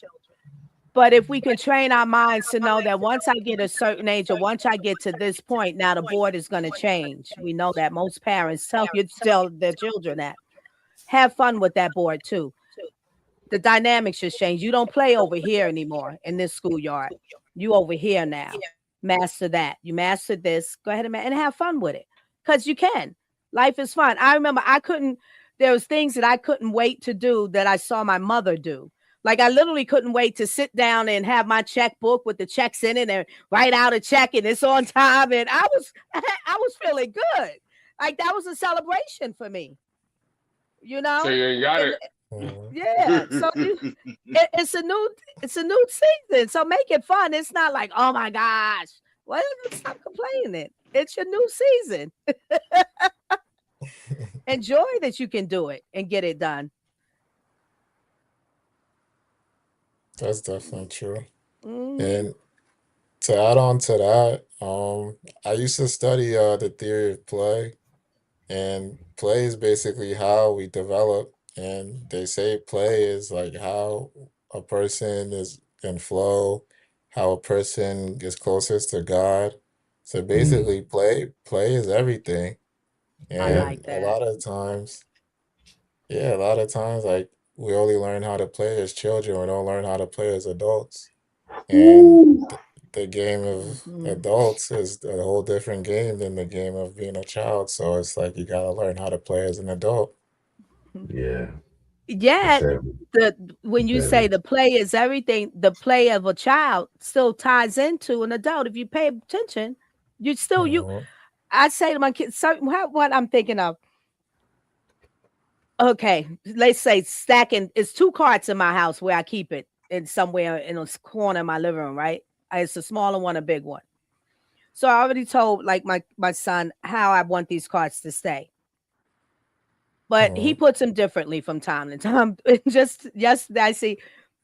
But if we can train our minds to know that once I get a certain age, or once I get to this point, now the board is going to change. We know that most parents tell their children that. Have fun with that board too. The dynamics just change. You don't play over here anymore in this schoolyard. You over here now. Master that. You master this. Go ahead and have fun with it. Because you can. Life is fun. I remember there was things that I couldn't wait to do that I saw my mother do. Like I literally couldn't wait to sit down and have my checkbook with the checks in it and write out a check and it's on time. And I was feeling good. Like that was a celebration for me. So you got it. Yeah. So it's a new season. So make it fun. It's not like, oh my gosh. Well, stop complaining. It's your new season. Enjoy that you can do it and get it done. That's definitely true. And to add on to that, I used to study the theory of play, and play is basically how we develop. And they say play is like how a person is in flow, how a person gets closest to God. So basically, play is everything. I like And a that. lot of times, yeah, a lot of times, like we only learn how to play as children. We don't learn how to play as adults. And the game of adults is a whole different game than the game of being a child. So it's like you gotta learn how to play as an adult. Yeah. Yeah. When you say the play is everything, the play of a child still ties into an adult. If you pay attention, I say to my kids, what I'm thinking of. Okay, let's say stacking. It's 2 carts in my house where I keep it, and somewhere in a corner of my living room, right? It's a smaller one, a big one. So I already told like my son how I want these cards to stay. But he puts them differently from time to time. Just yesterday, I see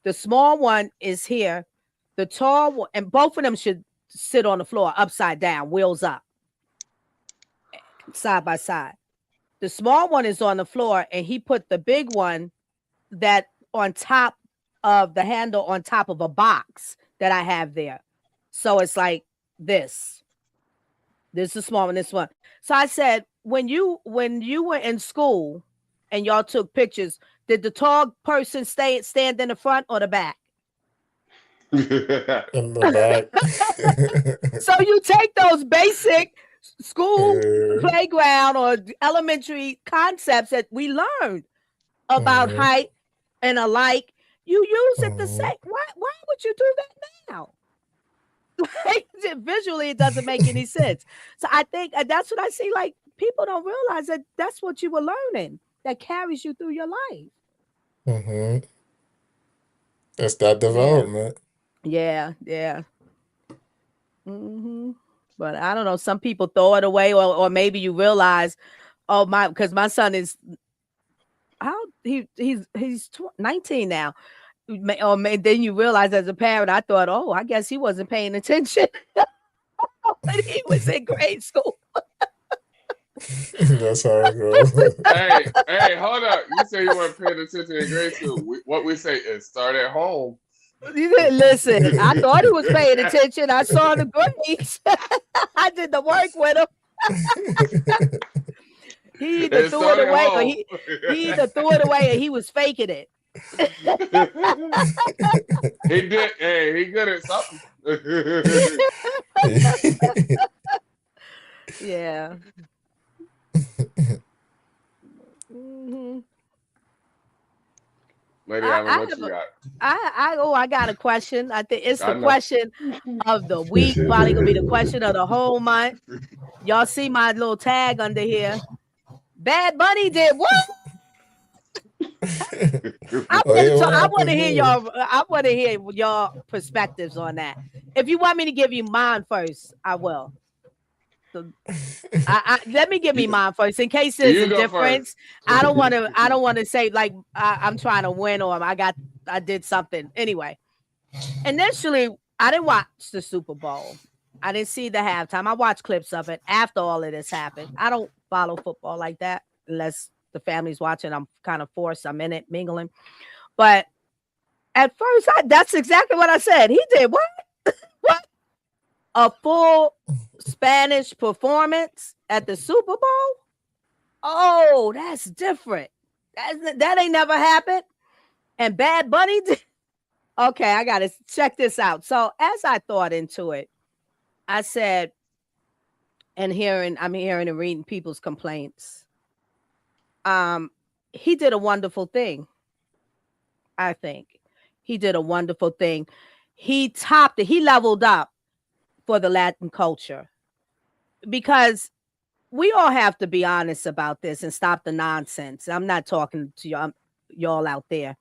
the small one is here, the tall one, and both of them should sit on the floor upside down, wheels up, side by side. The small one is on the floor, and he put the big one that on top of the handle on top of a box that I have there. So it's like this. This is small one, this one. So I said, when you were in school and y'all took pictures, did the tall person stand in the front or the back? In the back. So you take those basic school playground or elementary concepts that we learned about height and alike. You use it the same. Why would you do that now? Like, visually, it doesn't make any sense. So I think that's what I see. Like, people don't realize that that's what you were learning that carries you through your life. It's that development. Yeah. But I don't know. Some people throw it away, or maybe you realize, because my son is he's 19 now. Or then you realize as a parent, I thought, I guess he wasn't paying attention when he was in grade school. That's how it goes. Hey, hold up. You say you weren't paying attention in grade school. What we say is start at home. Listen, I thought he was paying attention. I saw the grades. I did the work with him. He either threw it away, or he either threw it away, and he was faking it. He did. Hey, he good at something. Yeah. Lady Allen, what you got? I got a question. I think it's the question of the week. Probably gonna be the question of the whole month. Y'all see my little tag under here? Bad Bunny did what? I want to hear y'all. I want to hear y'all perspectives on that. If you want me to give you mine first, I will. So, let me give me mine first in case there's a difference. First. I don't want to say like I'm trying to win or I did something. Anyway, initially I didn't watch the Super Bowl. I didn't see the halftime. I watched clips of it after all of this happened. I don't follow football like that unless the family's watching. I'm kind of forced. I'm in it, mingling. But at first, that's exactly what I said. He did what? What? A full Spanish performance at the Super Bowl? Oh, that's different. That ain't never happened. And Bad Bunny did. Okay, I got to check this out. So as I thought into it, I said, I'm hearing and reading people's complaints. He did a wonderful thing. I think he did a wonderful thing. He topped it. He leveled up for the Latin culture, because we all have to be honest about this and stop the nonsense. I'm not talking to y'all out there.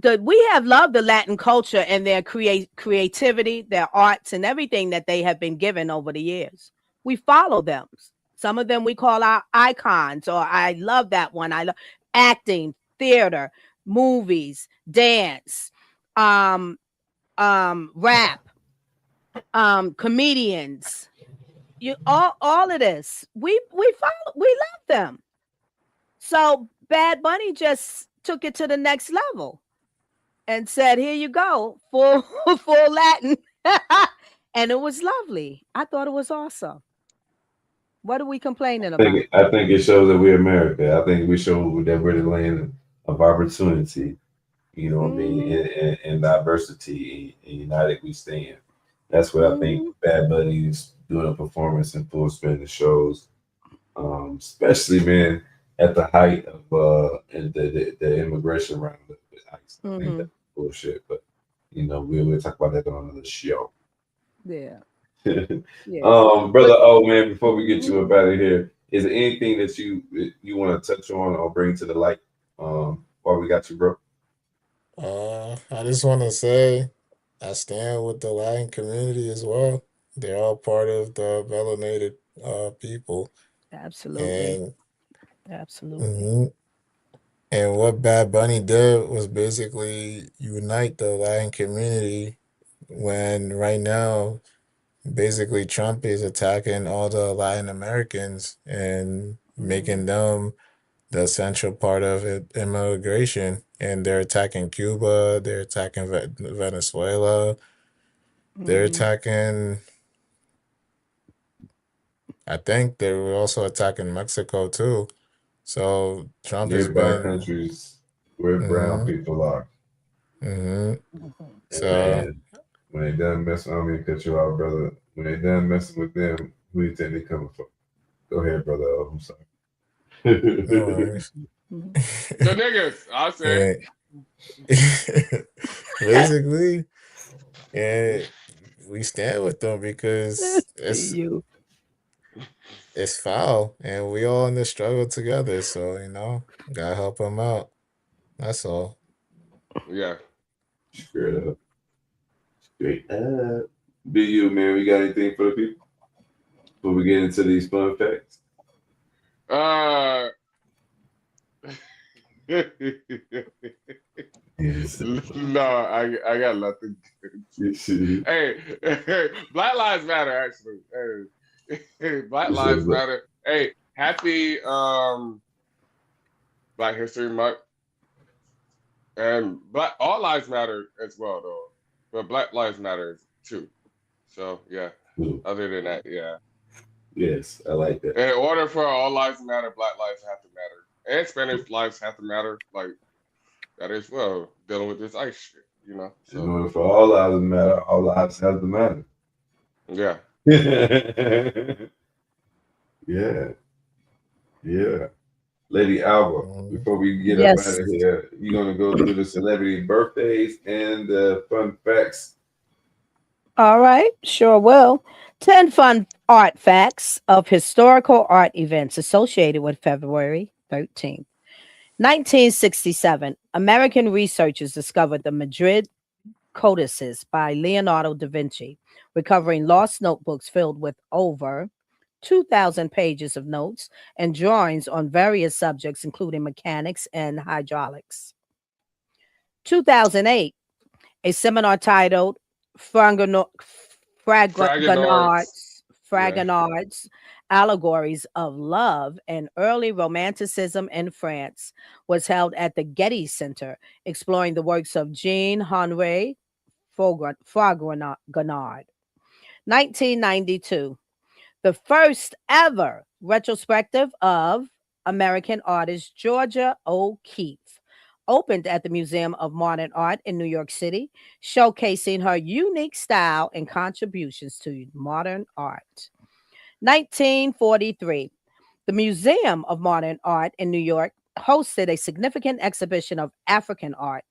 We have loved the Latin culture and their creativity, their arts, and everything that they have been given over the years. We follow them. Some of them we call our icons, or I love that one. I love acting, theater, movies, dance, rap, comedians. All of this. We follow. We love them. So Bad Bunny just took it to the next level and said, "Here you go, full Latin," and it was lovely. I thought it was awesome. What are we complaining about? I think it shows that we're America. I think we show that we're the land of opportunity. You know what I mean? And diversity. And united we stand. That's what I think Bad Bunny's doing a performance in full Spanish shows. Especially, man, at the height of and the immigration round with ICE. I think that's bullshit. But we'll talk about that on another show. Yeah. Brother man, before we get you up out of here, is there anything that you want to touch on or bring to the light while we got you, bro? I just want to say I stand with the Latin community as well. They're all part of the melanated people, Absolutely. and Absolutely. mhm. And what Bad Bunny did was basically unite the Latin community. When right now, basically Trump is attacking all the Latin Americans and Mm-hmm. making them the central part of immigration. And they're attacking Cuba, they're attacking Venezuela, they're Mm-hmm. attacking, I think they were also attacking Mexico too. So Trump has Nearby been, countries where brown hmm people are. hmm And so, man, when they done messing, I don't mean to cut you out, brother. When they done messing with them, who do you think they coming for? Go ahead, brother. Oh, I'm sorry. no worries. Mm-hmm. The niggas, I say. Yeah. Basically, and we stand with them because You. it's foul, and we all in this struggle together. So gotta help them out. That's all. Yeah. Straight up. Straight up. Be you, man. We got anything for the people before we get into these fun facts? Uh. Yes. No, I got nothing. Hey, Black Lives Matter. Actually, hey, Black Lives Matter. Hey, happy Black History Month, and Black all lives matter as well, though. But Black Lives Matter too. So yeah. Other than that, yeah. Yes, I like that. In order for all lives to matter, Black lives have to matter, and Spanish lives have to matter. Like that as well. Dealing with this ICE shit, you know. In So order for all lives to matter, all lives have to matter. yeah. Yeah, yeah. Lady Alba, Mhm. before we get up out Yes. of here, you're gonna go through the celebrity birthdays and the fun facts. All right. Sure will. 10 fun art facts of historical art events associated with February 13th. 1967, American researchers discovered the Madrid Codices by Leonardo da Vinci, recovering lost notebooks filled with over 2,000 pages of notes and drawings on various subjects, including mechanics and hydraulics. 2008, a seminar titled Fragano- Fragonards. Fragonards, Yeah. Fragonards, Allegories of Love and Early Romanticism in France was held at the Getty Center, exploring the works of Jean-Henri Fragonard. 1992, the first ever retrospective of American artist Georgia O'Keeffe opened at the Museum of Modern Art in New York City, showcasing her unique style and contributions to modern art. 1943, the Museum of Modern Art in New York hosted a significant exhibition of African art,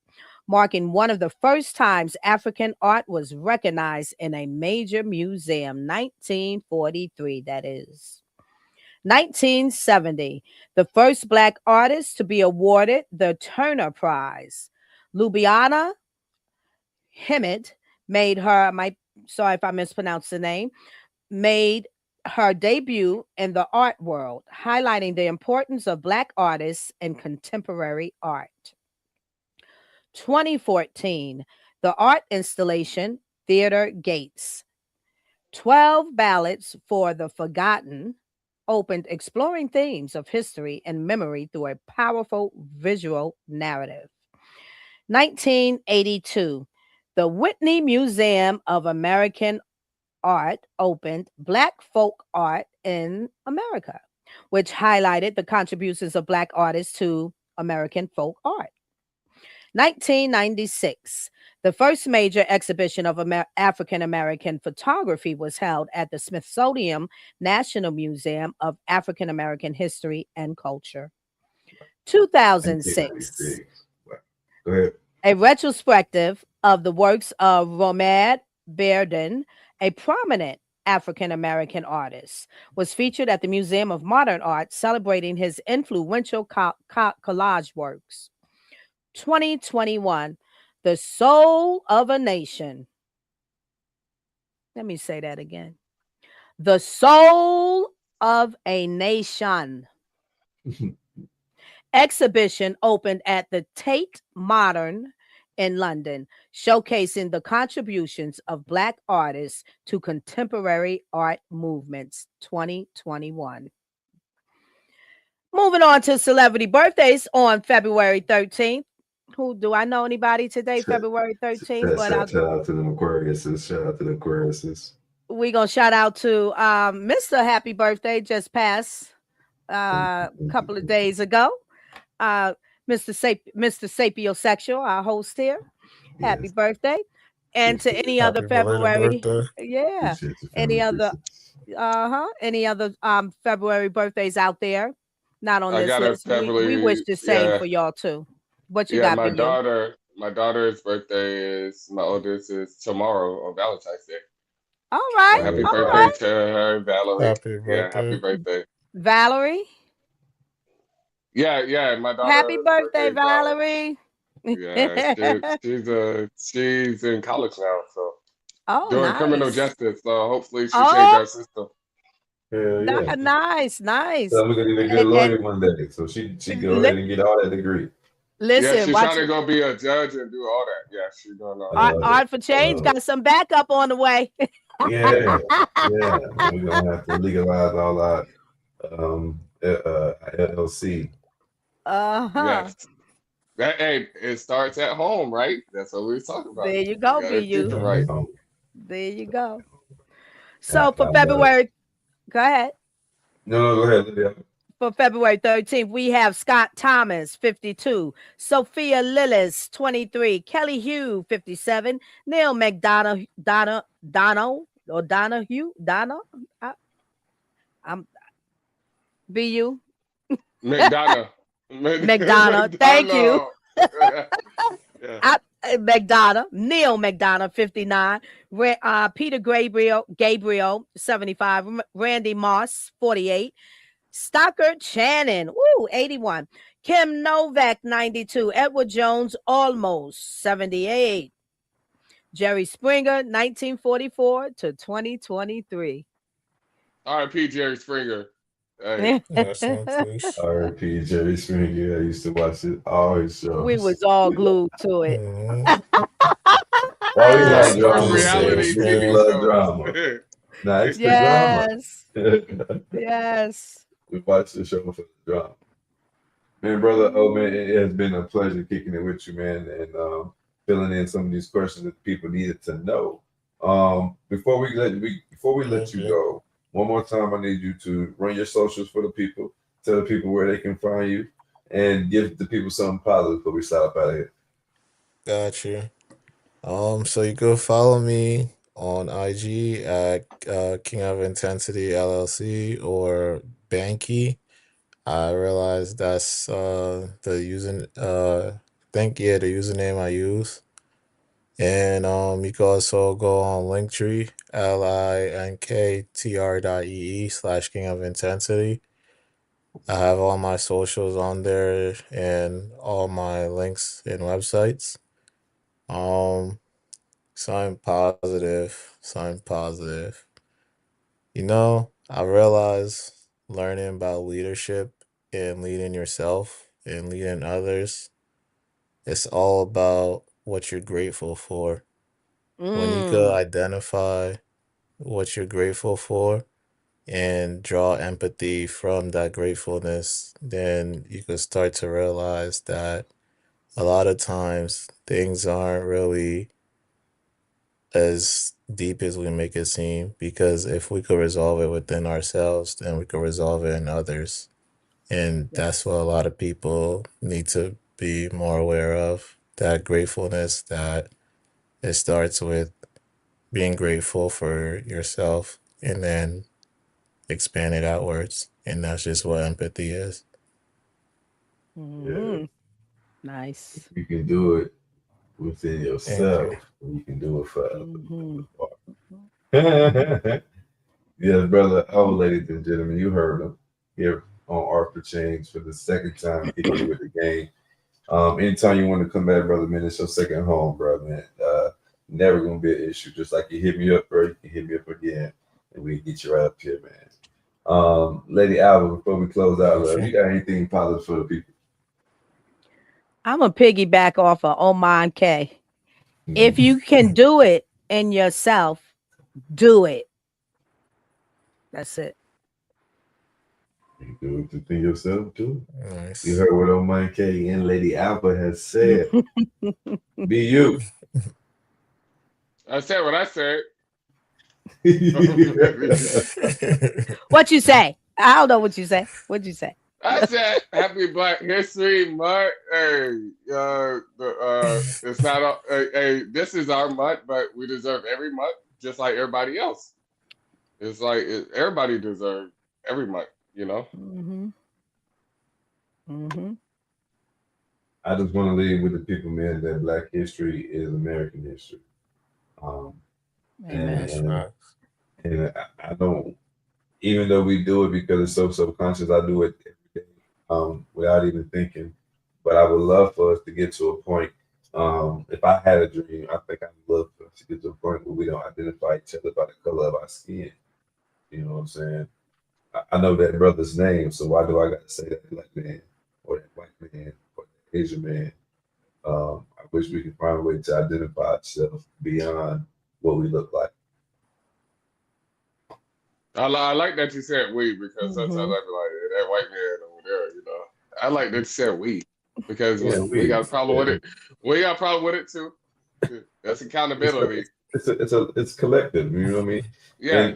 marking one of the first times African art was recognized in a major museum. 1943, that is. 1970, the first Black artist to be awarded the Turner Prize. Lubiana Himid made her, my sorry if I mispronounced the name, made her debut in the art world, highlighting the importance of Black artists in contemporary art. 2014, the art installation Theater Gates, 12 Ballads for the Forgotten, opened exploring themes of history and memory through a powerful visual narrative. 1982, the Whitney Museum of American Art opened Black Folk Art in America, which highlighted the contributions of Black artists to American folk art. 1996, the first major exhibition of African American photography was held at the Smithsonian National Museum of African American History and Culture. 2006, 1996. Wow. Go ahead. a retrospective of the works of Romad Bearden, a prominent African American artist, was featured at the Museum of Modern Art, celebrating his influential collage works. 2021, The Soul of a Nation, Let me say that again. The soul of a nation exhibition opened at the Tate Modern in London, showcasing the contributions of Black artists to contemporary art movements 2021. Moving on to celebrity birthdays on February 13th. Who do I know anybody today, February 13th? But Shout out to the Aquariuses. Shout out to the Aquariuses. we're going to shout out to Mr. Happy Birthday, just passed a couple of days ago. Uh, Mr. Sapiosexual, our host here. Happy birthday. And to any other Happy belated February, birthday. yeah. Appreciate you, Any family. other any other February birthdays out there? Not on I this got a list. We wish February, the same yeah, for y'all too. What you yeah. got for you? My daughter's birthday is my oldest is tomorrow on Valentine's Day. All So right, happy all birthday right. to her, Valerie. Happy Yeah, happy birthday. birthday. Valerie. Yeah, yeah. My Happy daughter's birthday, birthday is Valerie. Valerie. Yeah, she's in college now, so Oh, doing criminal nice. justice. So hopefully she change Oh, our system. Hell yeah. nice, nice. So we're gonna need a good And lawyer one day. So she go li- ahead and get all that degree. Yeah, listen, she's watch trying to go be a judge and do all that. Yeah, she's doing all I that. love it. Art for I Change love it. got some backup on the way. Yeah, yeah. We're gonna have to legalize all our LLC. Uh-huh. Yes. That hey, it starts at home, right? That's what we were talking about. There you You go, gotta teach BU. it right. Um, There you go. I, So for I love it. February, go ahead. No, go ahead, Lydia. For February 13th, we have Scott Thomas, 52, Sophia Lillis, 23, Kelly Hugh, 57, Neil McDonough, Donna, I'm BU, McDonough. McDonough, thank you. McDonough. Yeah. McDonough, Neil McDonough, 59, Peter Gabriel, 75, Randy Moss, 48, Stockard Shannon, 81, Kim Novak, 92, Edward Jones, almost 78, Jerry Springer, 1944 to 2023. R.I.P. Jerry Springer. Hey. That's one please. R.I.P. Jerry Springer. Yeah, I used to watch it all his We shows. was all glued to it. Oh, he First like Rest in drama, peace, man. Jerry reality Niggas TV Springer. love shows. drama. Nah, it's the drama. Yes, yes. We watch the show for the drama. Man, brother, oh man, it has been a pleasure kicking it with you, man, and filling in some of these questions that people needed to know. Before we let you go, one more time, I need you to run your socials for the people, tell the people where they can find you, and give the people something positive before we start up out of here. Got you. So you go follow me on IG at King of Intensity LLC or Banky. I realized that's the the username I use. And you can also go on Linktree, linktr.ee/King of Intensity. I have all my socials on there and all my links and websites. Um, Something positive, something positive. I realize learning about leadership and leading yourself and leading others, it's all about what you're grateful for. When you could Mm, identify what you're grateful for and draw empathy from that gratefulness, then you could start to realize that a lot of times things aren't really as deep as we make it seem, because if we could resolve it within ourselves, then we could resolve it in others. And that's what yes. a lot of people need to be more aware of, that gratefulness, that it starts with being grateful for yourself and then expand it outwards. And that's just what empathy is. Yeah, Hmm. Nice. you can do it within Thank you. yourself. You can do it for Hmm. others. Yes, brother. Oh, ladies and gentlemen, you heard him here on Art for Change for the second time kicking it with the game. Anytime you want to come back, brother, man, it's your second home, brother, man. never gonna be an issue. Just like you hit me up first, you can hit me up again, and we get you right up here, man. Lady Alba, before we close out, love, you got anything positive for the people? I'm a piggyback off of Oman K. If you can do it in yourself, do it. That's it. You do it within yourself too. Nice. You heard what Oman K and Lady Alba has said. Be you. I said what I said. What you say? I don't know what you say. What'd you say? I said Happy Black History Month. Hey, it's not. Hey, this is our month, but we deserve every month, just like everybody else. It's like everybody deserves every month, you know. Mm-hmm. Mm-hmm. I just want to leave with the people, man, that Black history is American history. Amen. And I don't, even though we do it because it's so subconscious, I do it every day without even thinking. But I would love for us to get to a point. If I had a dream, I think I'd love for us to get to a point where we don't identify each other by the color of our skin. You know what I'm saying? I know that brother's name, so why do I got to say that black man or that white man or that Asian man? I wish we could find a way to identify ourselves beyond what we look like. I like that you said we, because sometimes I be like, hey, that white man over there, you know. I like that you said we, because Yeah, we got a problem with it. We got a problem with it too. That's accountability. It's collective. You know what I mean? Yeah.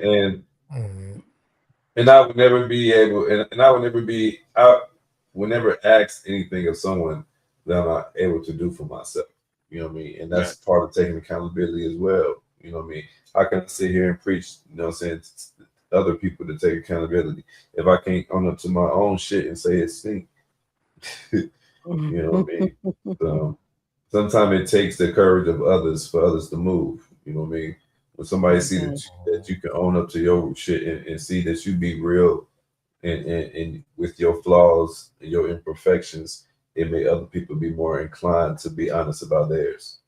And I would never be able, and I would never ask anything of someone that I'm not able to do for myself. You know what I mean? And that's part of taking accountability as well. You know what I mean? How can I sit here and preach, you know what I'm saying, to other people to take accountability if I can't own up to my own shit and say it stink? You know what I mean? So sometimes it takes the courage of others for others to move. You know what I mean? When somebody see that you can own up to your shit and see that you be real and with your flaws and your imperfections, it may other people be more inclined to be honest about theirs.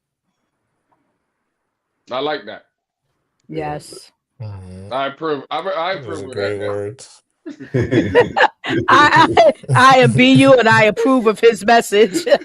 I like that. Yes. I approve. I approve of great that. words. I be you, and I approve of his message. Man,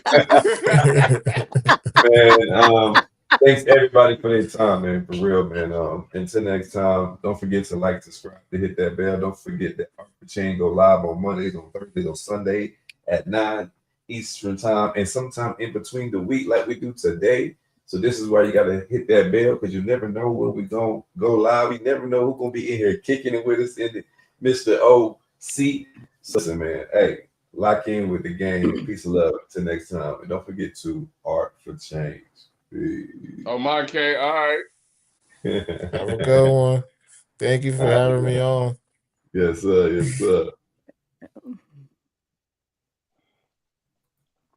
thanks everybody for their time, man. For real, man. Until next time, don't forget to like, subscribe, to hit that bell. Don't forget that Art for Chain go live on Mondays, on Thursdays, on Sunday at 9 Eastern time, and sometime in between the week, like we do today. So this is why you gotta hit that bell, because you never know when we gonna go live. You never know who's gonna be in here kicking it with us in the Mr. OC. So listen, man. Hey, lock in with the game. Peace and love. Until next time. And don't forget to Art for Change. Oh, my K. All right. Have a good one. Thank you for having me on. Yes, sir. Yes, sir.